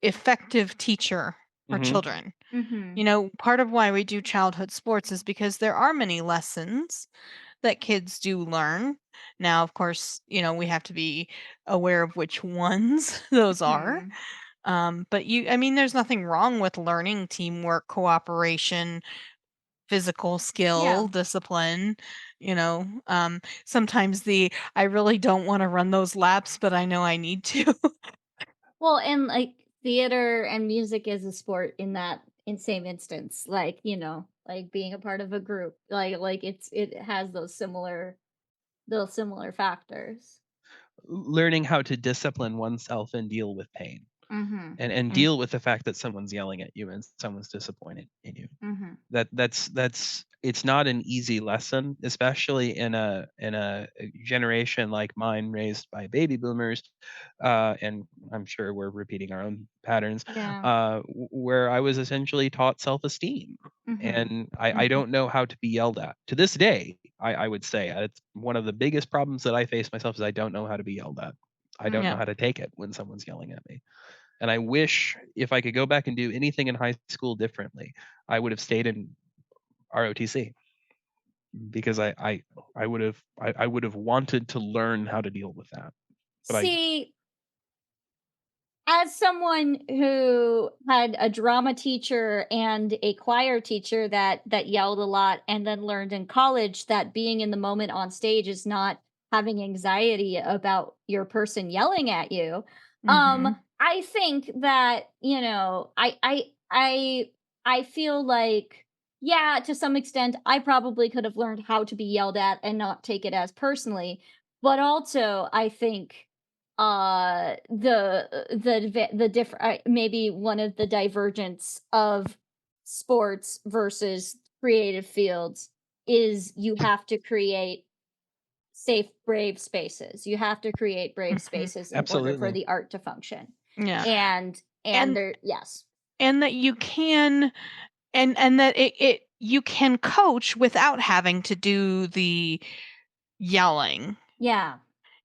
effective teacher for Mhm. children. mm-hmm. You know, part of why we do childhood sports is because there are many lessons that kids do learn. Now, of course, we have to be aware of which ones those are. But I mean, there's nothing wrong with learning teamwork, cooperation, physical skill, discipline. Sometimes I really don't want to run those laps, but I know I need to. Well, and like theater and music is a sport in that in same instance. Like, like being a part of a group. Like it has those similar factors. Learning how to discipline oneself and deal with pain, Mm-hmm. and deal with the fact that someone's yelling at you and someone's disappointed in you. Mm-hmm. That's it's not an easy lesson, especially in a generation like mine raised by baby boomers, and I'm sure we're repeating our own patterns, Yeah. where I was essentially taught self-esteem, Mm-hmm. and I don't know how to be yelled at to this day. I would say it's one of the biggest problems that I face myself is I don't know how to be yelled at. I don't know Yeah. how to take it when someone's yelling at me. And I wish if I could go back and do anything in high school differently, I would have stayed in ROTC, because I would have wanted to learn how to deal with that. But See, as someone who had a drama teacher and a choir teacher that yelled a lot, and then learned in college that being in the moment on stage is not having anxiety about your person yelling at you, Mhm. I think that, I feel like, yeah, to some extent I probably could have learned how to be yelled at and not take it as personally, but also I think the different, maybe one of the divergence of sports versus creative fields is you have to create safe, brave spaces. You have to create brave Mhm. spaces in order for absolutely. the art to function. Yeah. And And there, yes. and that you can and that you can coach without having to do the yelling. Yeah.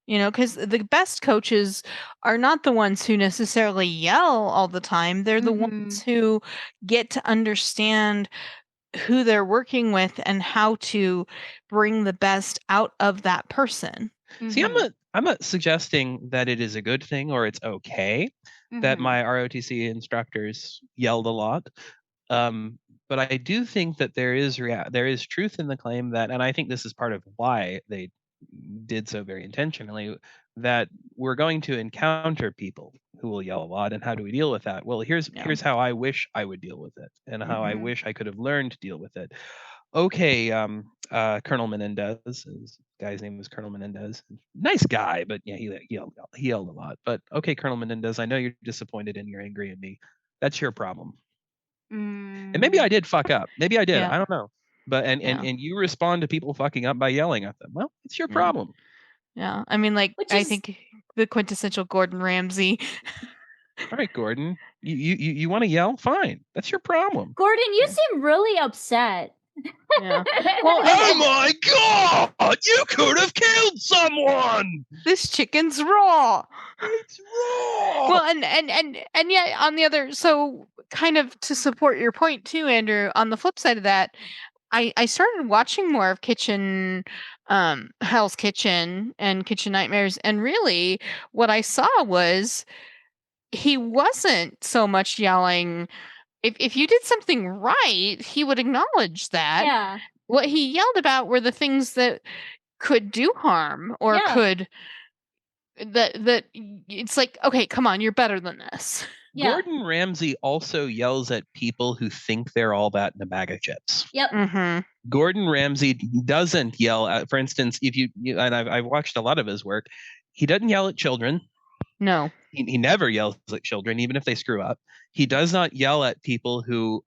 Because the best coaches are not the ones who necessarily yell all the time. They're the Mm-hmm. ones who get to understand who they're working with and how to bring the best out of that person. See, Mm-hmm. I'm not suggesting that it is a good thing or it's okay that Mm-hmm. my ROTC instructors yelled a lot. Um, but I do think that there is truth in the claim that, and I think this is part of why they did so very intentionally, that we're going to encounter people who will yell a lot, and how do we deal with that? Well, Yeah. here's how I wish I would deal with it, and how I Mhm. wish I could have learned to deal with it. Okay, Colonel Menendez, his guy's name was Colonel Menendez. Nice guy, but yeah, he yelled a lot. But okay, Colonel Menendez, I know you're disappointed and you're angry at me. That's your problem. And maybe I did fuck up. Maybe I did. Yeah. I don't know. But Yeah. and you respond to people fucking up by yelling at them. Well, it's your Yeah. problem. Yeah. I mean, like, Which I is think the quintessential Gordon Ramsay. All right, Gordon. You want to yell? Fine. That's your problem. Gordon, you Yeah. seem really upset. Yeah. Well, Oh my god! You could have killed someone. this chicken's raw. It's raw. Well, and yet on the other, so kind of to support your point too, Andrew. On the flip side of that, I started watching more of Hell's Kitchen and Kitchen Nightmares, and really what I saw was he wasn't so much yelling. If you did something right, he would acknowledge that. Yeah. What he yelled about were the things that could do harm or Yeah. could that it's like, okay, come on, you're better than this. Yeah. Gordon Ramsay also yells at people who think they're all that in a bag of chips. Yep. Mm-hmm. Gordon Ramsay doesn't yell at, for instance, if you and I've watched a lot of his work, he doesn't yell at children. No. He never yells at children, even if they screw up. He does not yell at people who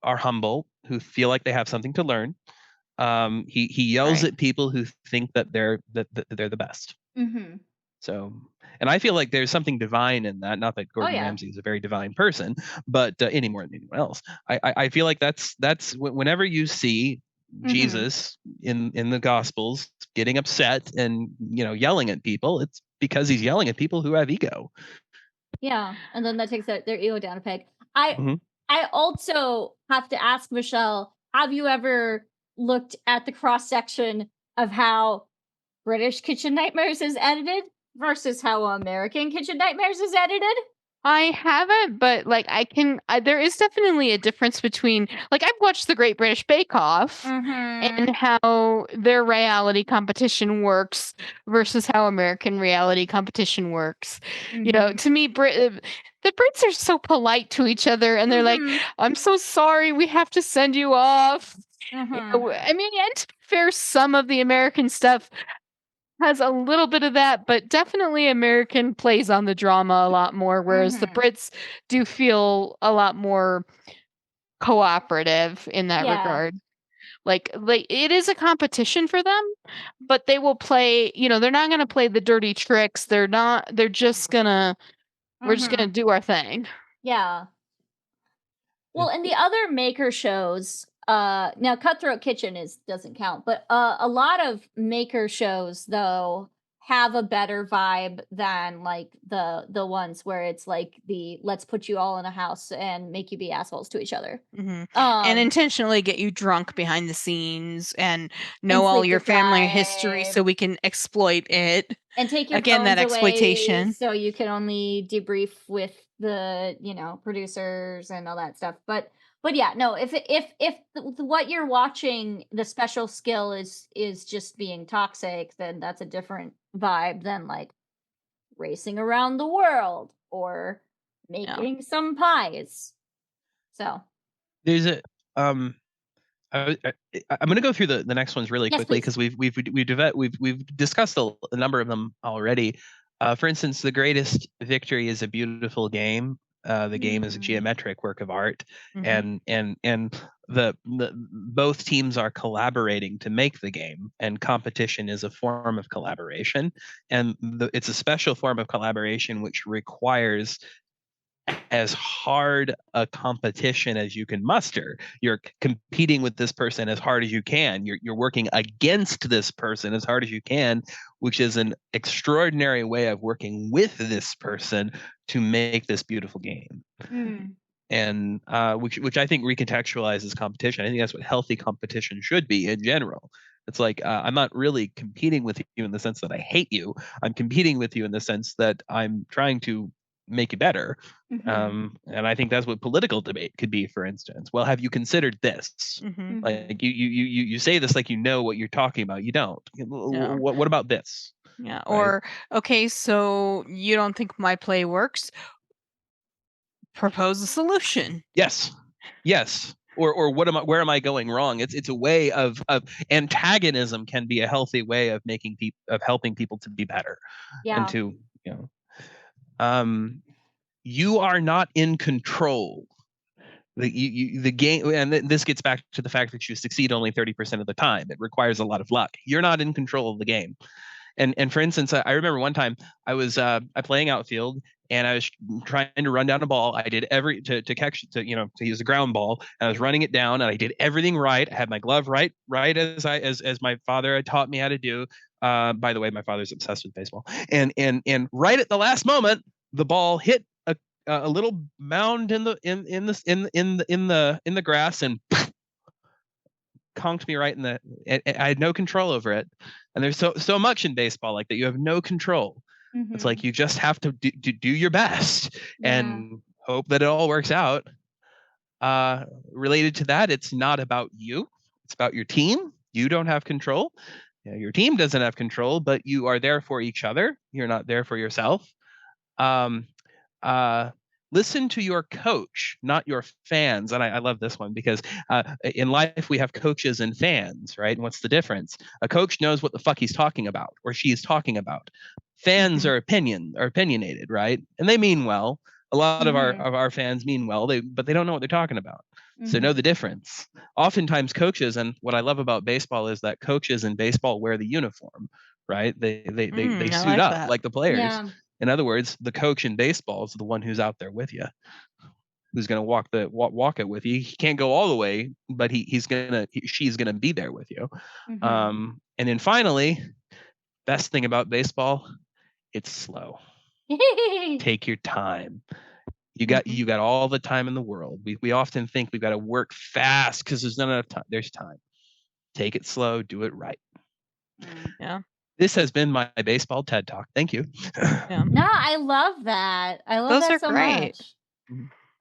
are humble, who feel like they have something to learn. He yells Right. at people who think that they're the best. Mm-hmm. So, and I feel like there's something divine in that. Not that Gordon yeah. Ramsay is a very divine person, but any more than anyone else. I feel like that's whenever you see Jesus in the Gospels getting upset and yelling at people, it's because he's yelling at people who have ego. Yeah, and then that takes their ego down a peg. I also have to ask Michelle, have you ever looked at the cross section of how British Kitchen Nightmares is edited versus how American Kitchen Nightmares is edited? I haven't, but like there is definitely a difference between, like, I've watched the Great British Bake Off and how their reality competition works versus how American reality competition works. You know, to me, the Brits are so polite to each other, and they're like, "I'm so sorry, we have to send you off." You know, I mean, and to be fair, some of the American stuff has a little bit of that, but definitely American plays on the drama a lot more, whereas the Brits do feel a lot more cooperative in that regard. Like it is a competition for them, but they will play, they're not going to play the dirty tricks. They're just going to we're just going to do our thing. Yeah. Well, and the other maker shows, now Cutthroat Kitchen doesn't count, but a lot of maker shows though have a better vibe than like the ones where it's like the let's put you all in a house and make you be assholes to each other. And intentionally get you drunk behind the scenes and know all your family history so we can exploit it. And take your again, that phones exploitation. away so you can only debrief with the producers and all that stuff. But yeah, no, if what you're watching, the special skill is just being toxic, then that's a different vibe than like racing around the world or making some pies. So there's a I'm going to go through the next ones really quickly because we've discussed a number of them already. For instance, The Greatest Victory is a beautiful game. The game is a geometric work of art, and the both teams are collaborating to make the game, and competition is a form of collaboration, and it's a special form of collaboration which requires as hard a competition as you can muster. You're competing with this person as hard as you can. You're working against this person as hard as you can, which is an extraordinary way of working with this person to make this beautiful game. And which I think recontextualizes competition. I think that's what healthy competition should be in general. It's like I'm not really competing with you in the sense that I hate you. I'm competing with you in the sense that I'm trying to make you better. And I think that's what political debate could be, for instance. Well, have you considered this? Like you say this like you know what you're talking about. You don't. What about this? Yeah. Right? Or okay, so you don't think my play works? Propose a solution. Yes. Or where am I going wrong? It's a way of antagonism can be a healthy way of helping people to be better. And to you are not in control. The game, and this gets back to the fact that you succeed only 30% of the time. It requires a lot of luck. You're not in control of the game. And for instance, I remember one time I was playing outfield and I was trying to run down a ball. I did to catch to use a ground ball, and I was running it down, and I did everything right. I had my glove right as my father had taught me how to do. By the way, my father's obsessed with baseball, and right at the last moment, the ball hit a little mound in the grass and conked me right in the. I had no control over it, and there's so much in baseball like that. You have no control. It's like you just have to do your best and hope that it all works out. Related to that, it's not about you; it's about your team. You don't have control. Your team doesn't have control, but you are there for each other. You're not there for yourself. Um, listen to your coach, not your fans. And I love this one because in life we have coaches and fans, right? And what's the difference? A coach knows what the fuck he's talking about or she's talking about. Fans are opinionated, right? And they mean well. A lot of our fans mean well, but they don't know what they're talking about. So know the difference. Oftentimes coaches, and what I love about baseball is that coaches in baseball wear the uniform, right? They suit like up that. like the players. Yeah. In other words, the coach in baseball is the one who's out there with you, who's going to walk it with you. He can't go all the way, but she's gonna be there with you. And then finally, best thing about baseball, it's slow. Take your time. You got all the time in the world. We often think we've got to work fast because there's not enough time. There's time. Take it slow. Do it right. Yeah. This has been my baseball TED Talk. Thank you. Yeah. No, I love that. I love Those that are so great.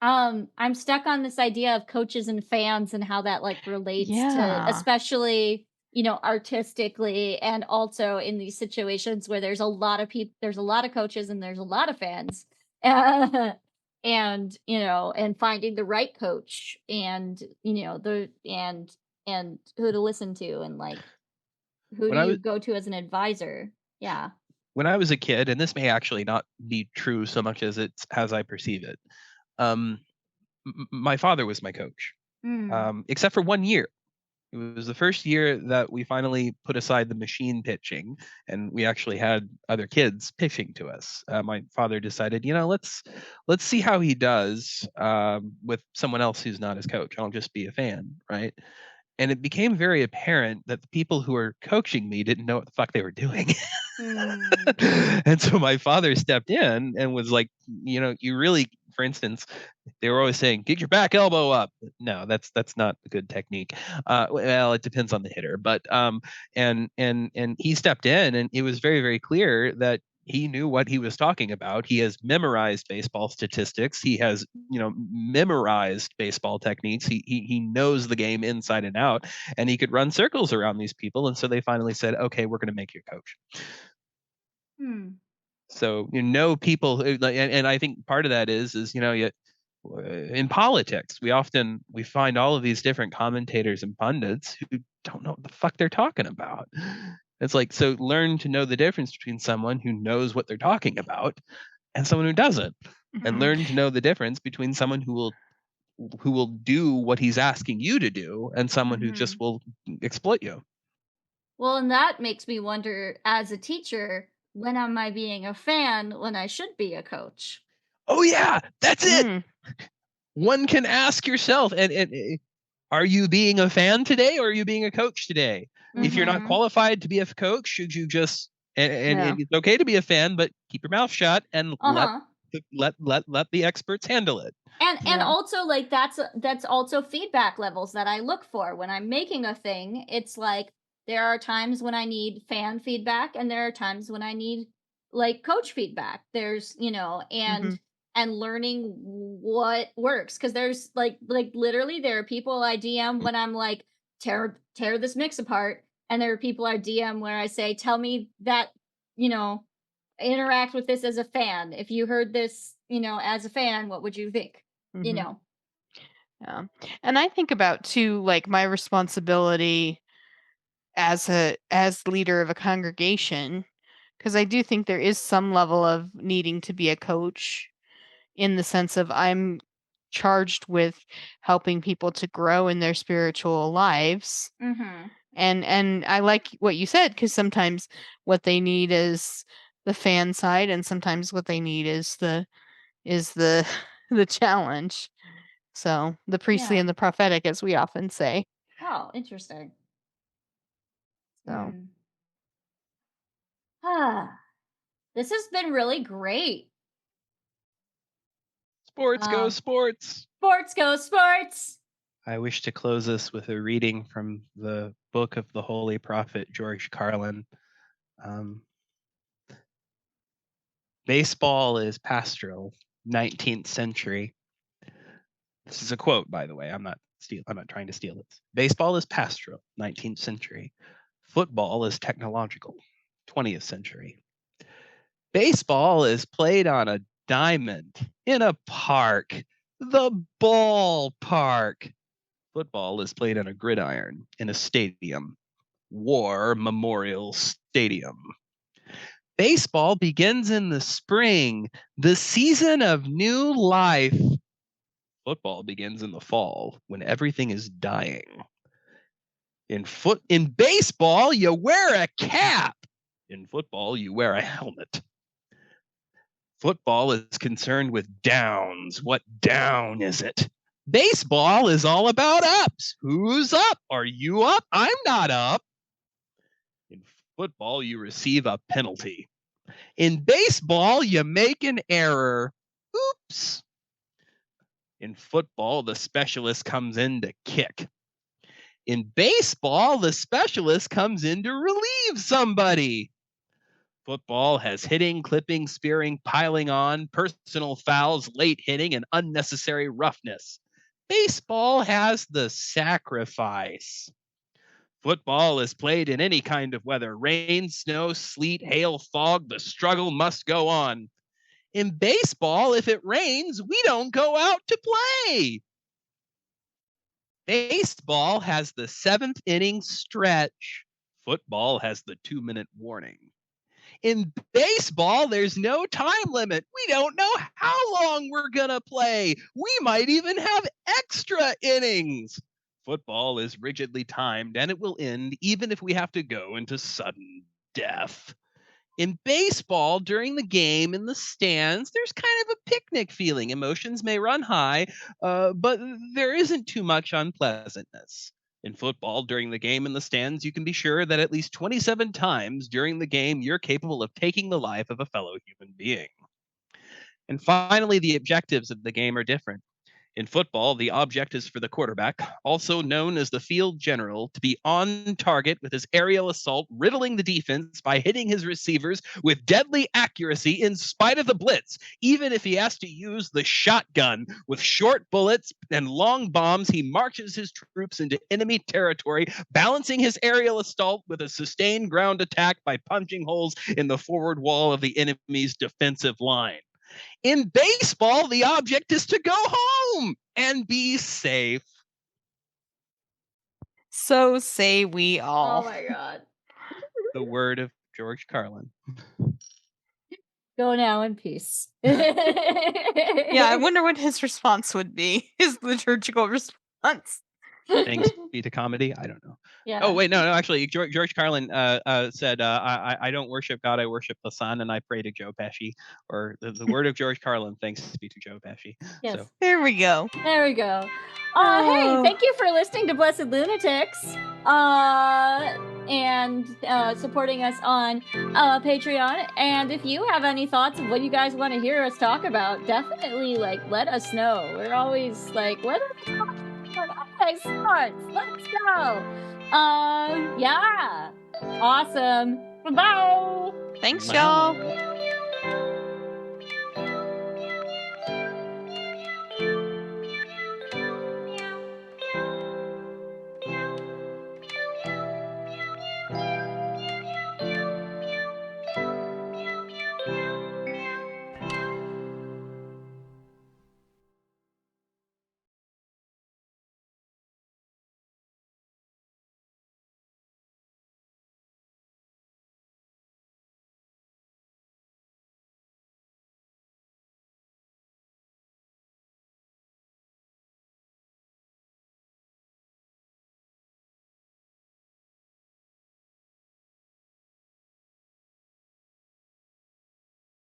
much. I'm stuck on this idea of coaches and fans and how that like relates to, Yeah. especially, artistically, and also in these situations where there's a lot of people, there's a lot of coaches and there's a lot of fans. And and finding the right coach, and and who to listen to, and like who When do I you was go to as an advisor. Yeah. when I was a kid, and this may actually not be true so much as it's as I perceive it. My father was my coach, except for 1 year. It was the first year that we finally put aside the machine pitching, and we actually had other kids pitching to us. My father decided, let's see how he does with someone else who's not his coach. I'll just be a fan, right? And it became very apparent that the people who were coaching me didn't know what the fuck they were doing. And so my father stepped in and was like, you really, for instance, they were always saying, get your back elbow up. No, that's not a good technique. Well, it depends on the hitter, but and he stepped in, and it was very, very clear that he knew what he was talking about. He has memorized baseball statistics. He has, memorized baseball techniques. He knows the game inside and out, and he could run circles around these people. And so they finally said, okay, we're going to make you coach. So people, and I think part of that is in politics, we find all of these different commentators and pundits who don't know what the fuck they're talking about. It's like, so learn to know the difference between someone who knows what they're talking about and someone who doesn't, and learn to know the difference between someone who will do what he's asking you to do and someone who just will exploit you. Well, and that makes me wonder, as a teacher, when am I being a fan when I should be a coach? Oh yeah, that's it. One can ask yourself, and are you being a fan today, or are you being a coach today? If you're not qualified to be a coach, should you just and it's okay to be a fan, but keep your mouth shut and let the experts handle it. And also, like, that's also feedback levels that I look for when I'm making a thing. It's like there are times when I need fan feedback, and there are times when I need like coach feedback. There's and learning what works, because there's like literally there are people I DM when I'm like tear this mix apart, and there are people I DM where I say, tell me that, interact with this as a fan. If you heard this, as a fan, what would you think? Yeah. And I think about too, like, my responsibility as leader of a congregation, because I do think there is some level of needing to be a coach, in the sense of I'm charged with helping people to grow in their spiritual lives. And I like what you said, because sometimes what they need is the fan side, and sometimes what they need is the the challenge. So the priestly and the prophetic, as we often say. Oh, interesting. So This has been really great. Sports go sports. Sports go sports. I wish to close this with a reading from the book of the Holy Prophet George Carlin. Baseball is pastoral, 19th century. This is a quote, by the way. I'm not trying to steal this. Baseball is pastoral, 19th century. Football is technological, 20th century. Baseball is played on a diamond, in a park, the ballpark. Football is played on a gridiron, in a stadium, War Memorial Stadium. Baseball begins in the spring, the season of new life. Football begins in the fall, when everything is dying. In baseball, you wear a cap. In football, you wear a helmet. Football is concerned with downs. What down is it? Baseball is all about ups. Who's up? Are you up? I'm not up. In football, you receive a penalty. In baseball, you make an error. Oops. In football, the specialist comes in to kick. In baseball, the specialist comes in to relieve somebody. Football has hitting, clipping, spearing, piling on, personal fouls, late hitting, and unnecessary roughness. Baseball has the sacrifice. Football is played in any kind of weather: rain, snow, sleet, hail, fog. The struggle must go on. In baseball, if it rains, we don't go out to play. Baseball has the 7th inning stretch. Football has the 2-minute warning. In baseball, there's no time limit. We don't know how long we're going to play. We might even have extra innings. Football is rigidly timed, and it will end even if we have to go into sudden death. In baseball, during the game in the stands, there's kind of a picnic feeling. Emotions may run high, but there isn't too much unpleasantness. In football, during the game in the stands, you can be sure that at least 27 times during the game, you're capable of taking the life of a fellow human being. And finally, the objectives of the game are different. In football, the object is for the quarterback, also known as the field general, to be on target with his aerial assault, riddling the defense by hitting his receivers with deadly accuracy in spite of the blitz. Even if he has to use the shotgun with short bullets and long bombs, he marches his troops into enemy territory, balancing his aerial assault with a sustained ground attack by punching holes in the forward wall of the enemy's defensive line. In baseball, the object is to go home and be safe. So say we all. Oh my god. The word of George Carlin. Go now in peace. Yeah, I wonder what his response would be. His liturgical response. Thanks be to comedy. I don't know. Yeah. Oh wait, no. Actually, George Carlin said, "I don't worship God. I worship the Son, and I pray to Joe Pesci." Or the word of George Carlin. Thanks be to Joe Pesci. Yes. So There we go. There we go. Hey, thank you for listening to Blessed Lunatics. And supporting us on Patreon. And if you have any thoughts of what you guys want to hear us talk about, definitely let us know. We're always what are we talking about? Okay, sports. Let's go. Yeah. Awesome. Bye. Thanks, Wow. y'all.